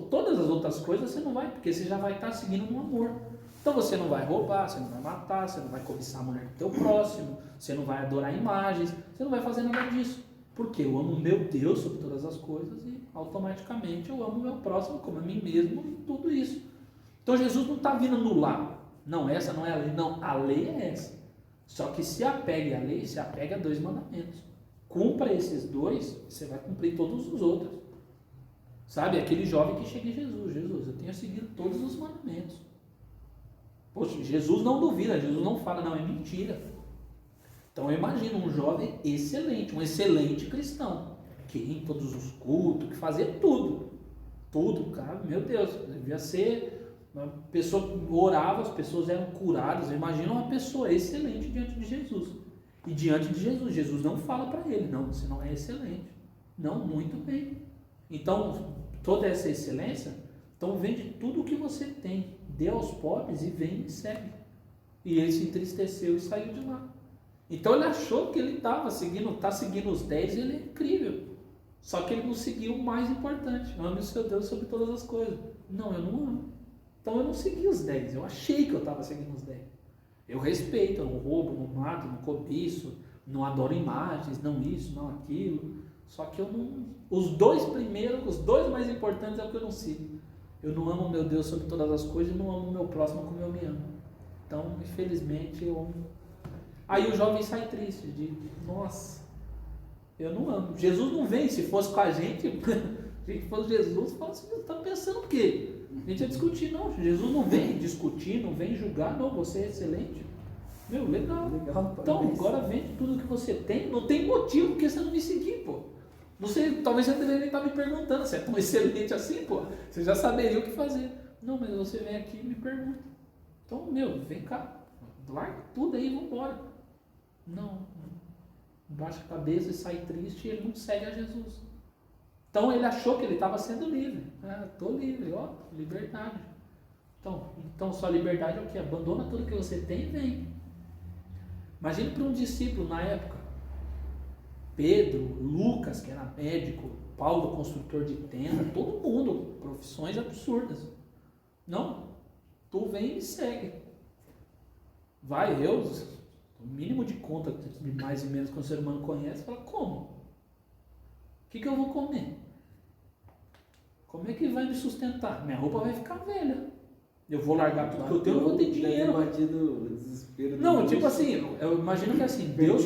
todas as outras coisas você não vai, porque você já vai estar seguindo no amor. Então você não vai roubar, você não vai matar, você não vai cobiçar a mulher do teu próximo, você não vai adorar imagens, você não vai fazer nada disso. Porque eu amo meu Deus sobre todas as coisas e automaticamente eu amo o meu próximo como a mim mesmo e tudo isso. Então Jesus não está vindo anular. Não, essa não é a lei. Não, a lei é essa. Só que se apegue à lei, se apegue a 2 mandamentos. Cumpra esses 2, você vai cumprir todos os outros. Sabe, aquele jovem que chega em Jesus. Jesus, eu tenho seguido todos os mandamentos. Poxa, Jesus não duvida, Jesus não fala, não, é mentira. Então eu imagino um jovem excelente, um excelente cristão, que ia em todos os cultos, que fazia tudo. Tudo, cara, meu Deus, devia ser uma pessoa, orava, as pessoas eram curadas. Eu imagino uma pessoa excelente diante de Jesus. E diante de Jesus, Jesus não fala para ele, não, você não é excelente. Não, muito bem. Então, toda essa excelência, então vende tudo o que você tem, dê aos pobres e vem e segue. E ele se entristeceu e saiu de lá. Então ele achou que ele estava seguindo, está seguindo os 10 e ele é incrível. Só que ele não seguiu o mais importante, ame o seu Deus sobre todas as coisas. Não, eu não amo. Então eu não segui os 10, eu achei que eu estava seguindo os 10. Eu respeito, eu não roubo, não mato, não cobiço, não adoro imagens, não isso, não aquilo. Só que eu não... Os 2 primeiros, os 2 mais importantes é o que eu não sigo. Eu não amo meu Deus sobre todas as coisas e não amo o meu próximo como eu me amo. Então, infelizmente, eu amo. Aí o jovem sai triste, de nossa, eu não amo. Jesus não vem, se fosse com a gente fosse Jesus, fala assim, você está pensando o quê? A gente ia discutir, não, Jesus não vem discutir, não vem julgar, não, você é excelente. Meu, legal. Então, agora vende tudo que você tem, não tem motivo porque você não me seguir, pô. Não sei, talvez você deveria estar me perguntando, você é tão excelente assim, pô, você já saberia o que fazer. Não, mas você vem aqui e me pergunta. Então, meu, vem cá, larga tudo aí e vambora. Não, baixa a cabeça e sai triste e ele não segue a Jesus. Então ele achou que ele estava sendo livre. Estou livre, ó, liberdade. Então sua liberdade é o quê? Abandona tudo que você tem e vem. Imagine para um discípulo na época. Pedro, Lucas, que era médico, Paulo, construtor de tenda, todo mundo, profissões absurdas. Não, tu vem e me segue. Vai, o mínimo de conta de mais e menos que o ser humano conhece, fala, como? O que eu vou comer? Como é que vai me sustentar? Minha roupa vai ficar velha. Eu vou largar tudo que eu tenho, eu vou ter dinheiro. Não, tipo assim, eu imagino que assim, Deus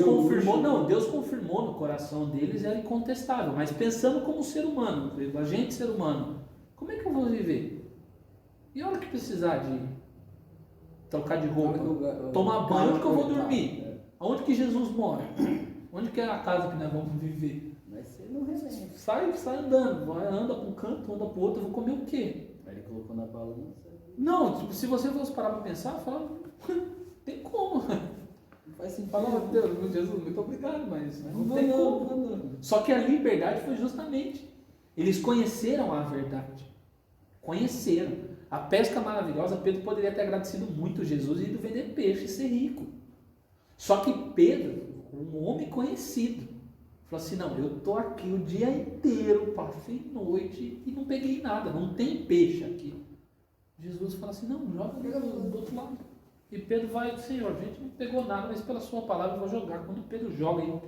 confirmou no coração deles, era incontestável, mas pensando como ser humano, a gente ser humano, como é que eu vou viver? E a hora que precisar de trocar de roupa, tomar banho, onde que eu vou dormir? Aonde que Jesus mora? Onde que é a casa que nós vamos viver? Vai ser no resenha. Sai andando, anda para um canto, anda para o outro, eu vou comer o quê? Aí ele colocou na balança. Não, tipo, se você fosse parar para pensar, fala, tem como. Não faz sentido. Fala, Deus, Jesus, muito obrigado, mas não tem como. Não. Só que a liberdade foi justamente, eles conheceram a verdade. Conheceram. A pesca maravilhosa, Pedro poderia ter agradecido muito Jesus e ido vender peixe e ser rico. Só que Pedro, um homem conhecido, falou assim, não, eu estou aqui o dia inteiro, passei noite e não peguei nada, não tem peixe aqui. Jesus fala assim, não, joga do outro lado. E Pedro vai, Senhor, a gente não pegou nada, mas pela sua palavra eu vou jogar. Quando Pedro joga e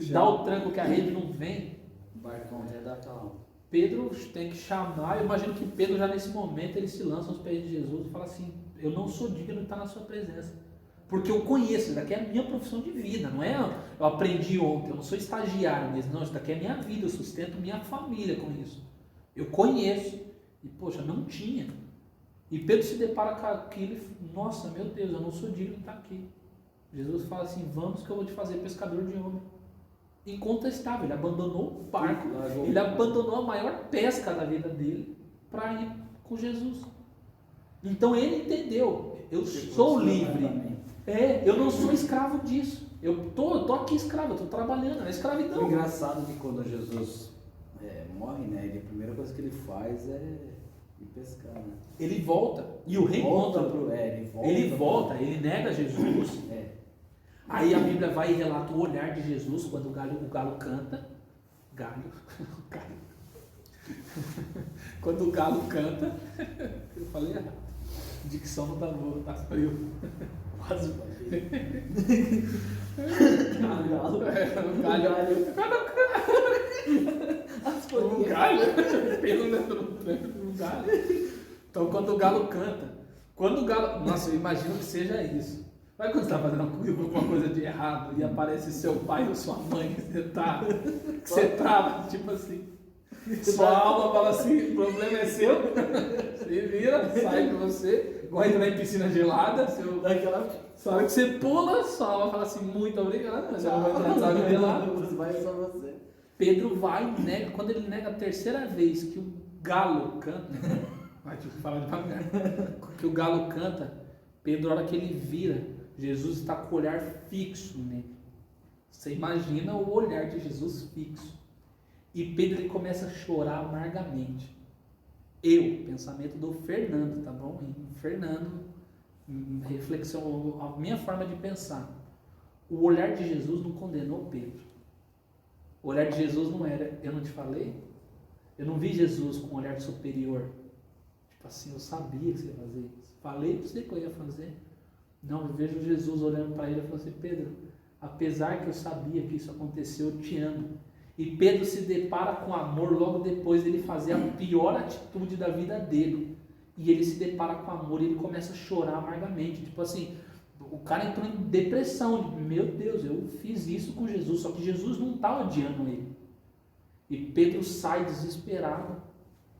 dá o tranco que a rede não vem, O barcão até dá aquela... Pedro tem que chamar, eu imagino que Pedro já nesse momento ele se lança aos pés de Jesus e fala assim, eu não sou digno de estar na sua presença, porque eu conheço, isso daqui é a minha profissão de vida, não é eu aprendi ontem, eu não sou estagiário mesmo, não, isso daqui é minha vida, eu sustento minha família com isso, eu conheço, e poxa, não tinha, e Pedro se depara com aquilo e nossa, meu Deus, eu não sou digno de estar aqui. Jesus fala assim, vamos que eu vou te fazer pescador de homem. Incontestável, ele abandonou o barco, ele abandonou a maior pesca da vida dele para ir com Jesus. Então ele entendeu, eu sou livre, eu não sou escravo disso, eu tô aqui escravo, eu tô trabalhando, é escravidão. O engraçado é que quando Jesus morre, né, a primeira coisa que ele faz é ir pescar, né? Ele volta, e o reencontra, ele nega Jesus. Aí a Bíblia vai e relata o olhar de Jesus quando o galo canta. Quando o galo canta, eu falei errado. Dicção não tá boa, tá frio. Quase o galho. Então quando o galo canta, nossa, eu imagino que seja isso. Vai quando você está fazendo alguma coisa de errado e aparece seu pai ou sua mãe que você tá, tipo assim, sua alma fala assim, o problema é seu, se vira, sai com você, igual entrar em piscina gelada, só hora que você pula, sua alma fala assim, muito obrigado, mas eu vou entrar na água gelada. Vai só você. Pedro vai e nega, quando ele nega a terceira vez que o galo canta, vai tipo, falar devagar, que o galo canta, Pedro, a hora que ele vira, Jesus está com o olhar fixo nele. Você imagina o olhar de Jesus fixo. E Pedro ele começa a chorar amargamente. Pensamento do Fernando, tá bom? Fernando, reflexão, a minha forma de pensar. O olhar de Jesus não condenou Pedro. O olhar de Jesus não era, eu não te falei? Eu não vi Jesus com um olhar superior. Tipo assim, eu sabia que você ia fazer isso. Falei para você que eu ia fazer. Não, eu vejo Jesus olhando para ele e falando assim, Pedro, apesar que eu sabia que isso aconteceu, eu te amo. E Pedro se depara com amor logo depois dele fazer a pior atitude da vida dele. E ele se depara com amor e ele começa a chorar amargamente. Tipo assim, o cara entrou em depressão. Meu Deus, eu fiz isso com Jesus, só que Jesus não está odiando ele. E Pedro sai desesperado.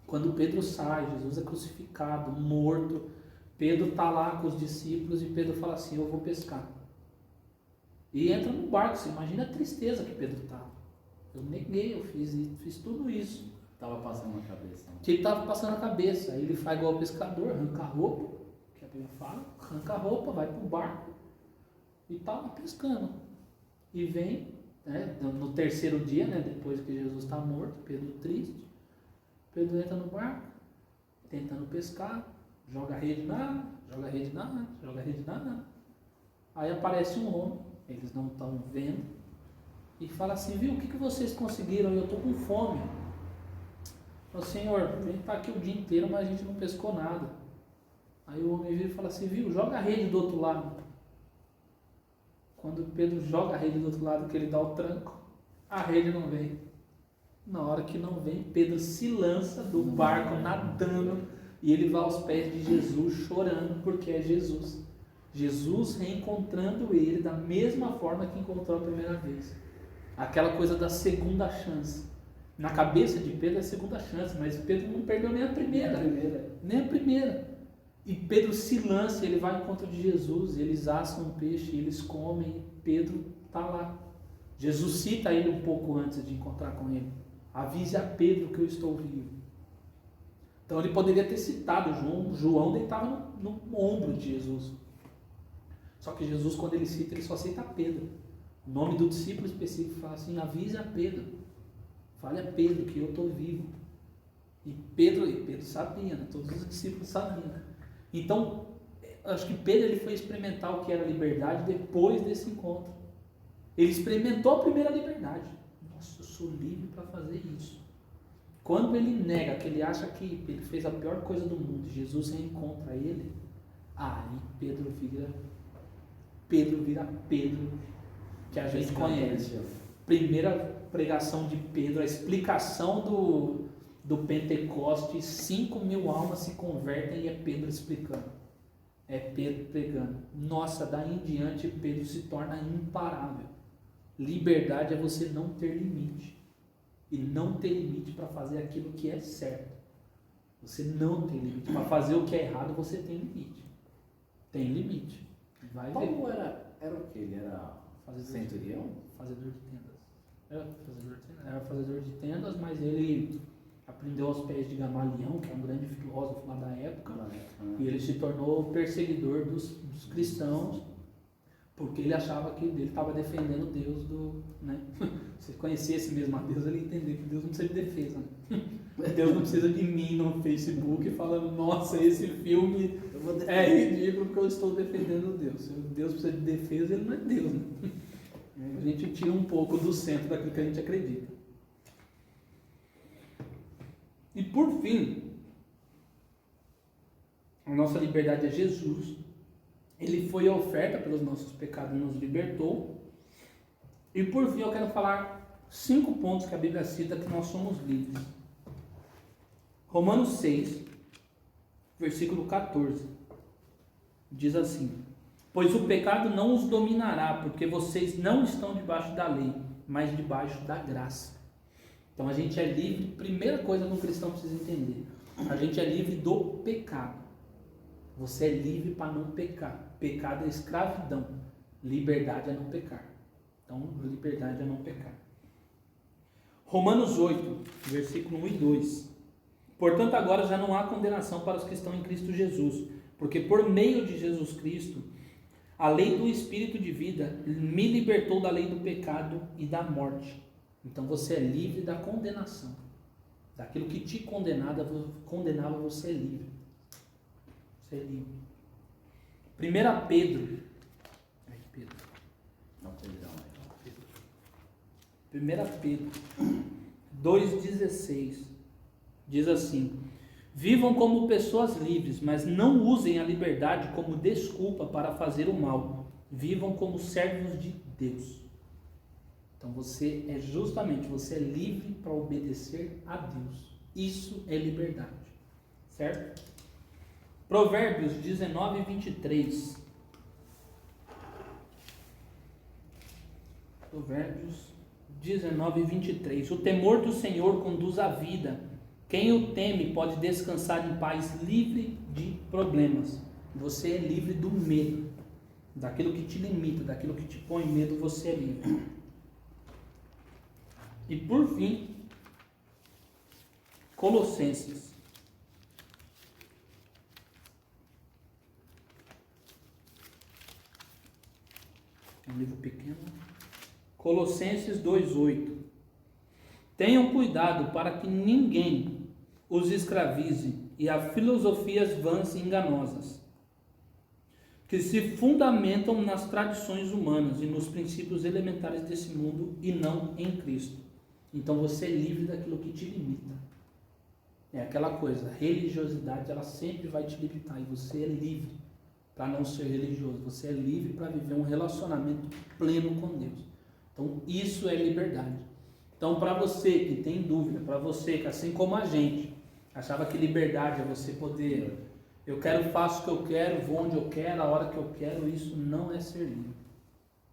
Quando Pedro sai, Jesus é crucificado, morto. Pedro está lá com os discípulos e Pedro fala assim, eu vou pescar. E entra no barco, você imagina a tristeza que Pedro estava. Eu neguei, eu fiz tudo isso. Estava passando na cabeça. Que ele estava passando na cabeça. Aí ele faz igual o pescador, arranca a roupa, que a Bíblia fala, arranca a roupa, vai para o barco e está lá pescando. E vem, né, no terceiro dia, né, depois que Jesus está morto, Pedro triste, Pedro entra no barco, tentando pescar, joga a rede na água. Aí aparece um homem, eles não estão vendo, e fala assim, viu, o que vocês conseguiram? Eu estou com fome. Fala, Senhor, a gente está aqui o dia inteiro, mas a gente não pescou nada. Aí o homem vira e fala assim, viu, joga a rede do outro lado. Quando Pedro joga a rede do outro lado, que ele dá o tranco, a rede não vem. Na hora que não vem, Pedro se lança do barco nadando e ele vai aos pés de Jesus chorando, porque é Jesus. Jesus reencontrando ele da mesma forma que encontrou a primeira vez. Aquela coisa da segunda chance. Na cabeça de Pedro é a segunda chance, mas Pedro não perdeu nem a primeira. Nem a primeira. E Pedro se lança, ele vai ao encontro de Jesus, eles assam um peixe, eles comem, e Pedro está lá. Jesus cita ele um pouco antes de encontrar com ele. Avise a Pedro que eu estou vivo. Então ele poderia ter citado João deitava no ombro de Jesus. Só que Jesus, quando ele cita, ele só cita Pedro. O nome do discípulo específico fala assim, avise a Pedro. Fale a Pedro que eu estou vivo. E Pedro sabia, né? Todos os discípulos sabiam. Então, acho que Pedro ele foi experimentar o que era liberdade depois desse encontro. Ele experimentou a primeira liberdade. Nossa, eu sou livre para fazer isso. Quando ele nega, que ele acha que ele fez a pior coisa do mundo, Jesus reencontra ele, aí Pedro vira Pedro, que a gente conhece. Primeira pregação de Pedro, a explicação do Pentecostes, 5.000 almas se convertem e é Pedro explicando. É Pedro pregando. Nossa, daí em diante Pedro se torna imparável. Liberdade é você não ter limite. E não ter limite para fazer aquilo que é certo. Você não tem limite. Para fazer o que é errado, você tem limite. Tem limite. Vai ver. Paulo era o que? Ele era centurião? Fazedor de tendas. Era fazedor de tendas, mas ele aprendeu aos pés de Gamaliel, que é um grande filósofo lá da época. E ele se tornou perseguidor dos cristãos, porque ele achava que ele estava defendendo Deus do... Né? Se conhecesse mesmo a Deus, ele ia entender que Deus não precisa de defesa. Né? Deus não precisa de mim no Facebook falando, nossa, esse filme é ridículo porque eu estou defendendo Deus. Se Deus precisa de defesa, ele não é Deus. Né? A gente tira um pouco do centro daquilo que a gente acredita. E por fim, a nossa liberdade é Jesus. Ele foi a oferta pelos nossos pecados e nos libertou. E por fim eu quero falar 5 pontos que a Bíblia cita que nós somos livres. Romanos 6, versículo 14, diz assim: pois o pecado não os dominará, porque vocês não estão debaixo da lei, mas debaixo da graça. Então a gente é livre, primeira coisa que um cristão precisa entender, a gente é livre do pecado. Você é livre para não pecar. Pecado é escravidão, liberdade é não pecar. Então, liberdade é não pecar. Romanos 8, versículo 1 e 2. Portanto, agora já não há condenação para os que estão em Cristo Jesus, porque por meio de Jesus Cristo, a lei do Espírito de vida me libertou da lei do pecado e da morte. Então, você é livre da condenação. Daquilo que te condenava, você é livre. Você é livre. 1 Pedro. 1 Pedro 2,16 diz assim: vivam como pessoas livres, mas não usem a liberdade como desculpa para fazer o mal. Vivam como servos de Deus. Então você é livre para obedecer a Deus. Isso é liberdade. Certo? Provérbios 19, 23. Provérbios 19, 23. O temor do Senhor conduz à vida. Quem o teme pode descansar em paz, livre de problemas. Você é livre do medo. Daquilo que te limita, daquilo que te põe medo, você é livre. E por fim, Colossenses. Um livro pequeno. Colossenses 2,8. Tenham cuidado para que ninguém os escravize e a filosofias vãs e enganosas, que se fundamentam nas tradições humanas e nos princípios elementares desse mundo e não em Cristo. Então você é livre daquilo que te limita. É aquela coisa, a religiosidade ela sempre vai te limitar e você é livre para não ser religioso. Você é livre para viver um relacionamento pleno com Deus. Então isso é liberdade. Então para você que tem dúvida, para você que assim como a gente achava que liberdade é você poder, eu faço o que eu quero, vou onde eu quero, a hora que eu quero, isso não é ser livre.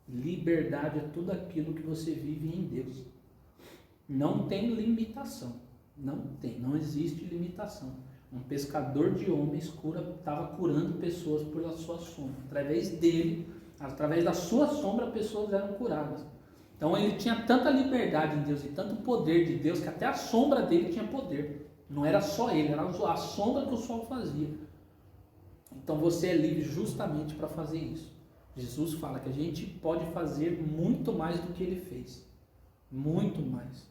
Liberdade é tudo aquilo que você vive em Deus. Não tem limitação. Não existe limitação. Um pescador de homens estava curando pessoas pela sua sombra. Através dele, através da sua sombra, pessoas eram curadas. Então ele tinha tanta liberdade em Deus e tanto poder de Deus que até a sombra dele tinha poder. Não era só ele, era a sombra que o sol fazia. Então você é livre justamente para fazer isso. Jesus fala que a gente pode fazer muito mais do que ele fez. Muito mais.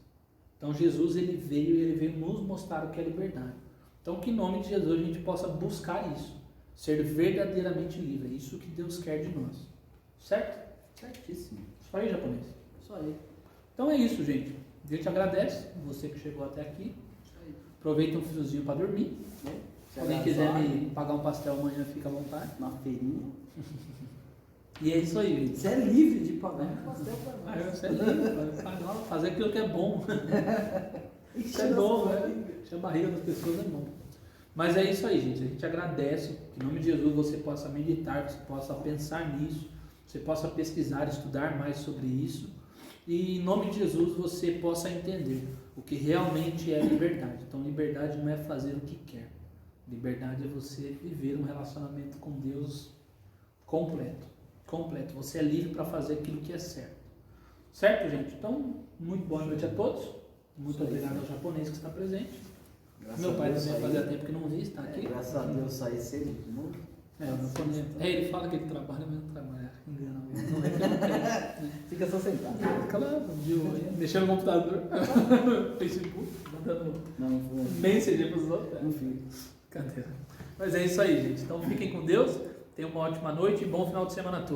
Então Jesus ele veio nos mostrar o que é liberdade. Então que em nome de Jesus a gente possa buscar isso, ser verdadeiramente livre. É isso que Deus quer de nós. Certo? Certíssimo. Isso aí, japonês. Isso aí. Então é isso, gente. A gente agradece você que chegou até aqui. Isso aí. Aproveita um friozinho para dormir. Se alguém quiser me pagar um pastel amanhã, fica à vontade. Na feirinha. E é isso aí, gente. Você é livre de pagar um pastel pra nós. Você é livre, fazer aquilo que é bom. Isso é bom, né? Encher a barriga das pessoas é bom. Mas é isso aí, gente. A gente agradece. Que em nome de Jesus você possa meditar, que você possa pensar nisso, você possa pesquisar, estudar mais sobre isso. E em nome de Jesus você possa entender o que realmente é liberdade. Então, liberdade não é fazer o que quer. Liberdade é você viver um relacionamento com Deus completo. Completo. Você é livre para fazer aquilo que é certo. Certo, gente? Então, muito boa noite a todos. Muito obrigado ao japonês que está presente. Graças Meu pai a Deus também saí. fazia tempo que não vi, está aqui. Graças a Deus saí cedo de novo. O japonês. Ele fala que ele trabalha, mas não trabalha. Engana mesmo. Não é que não quer. Fica só sentado. Fica lá, mexendo no computador, Facebook, mandando Não, mensagem para os outros. não fico. Cadê? Mas é isso aí, gente. Então fiquem com Deus. Tenham uma ótima noite e bom final de semana a todos.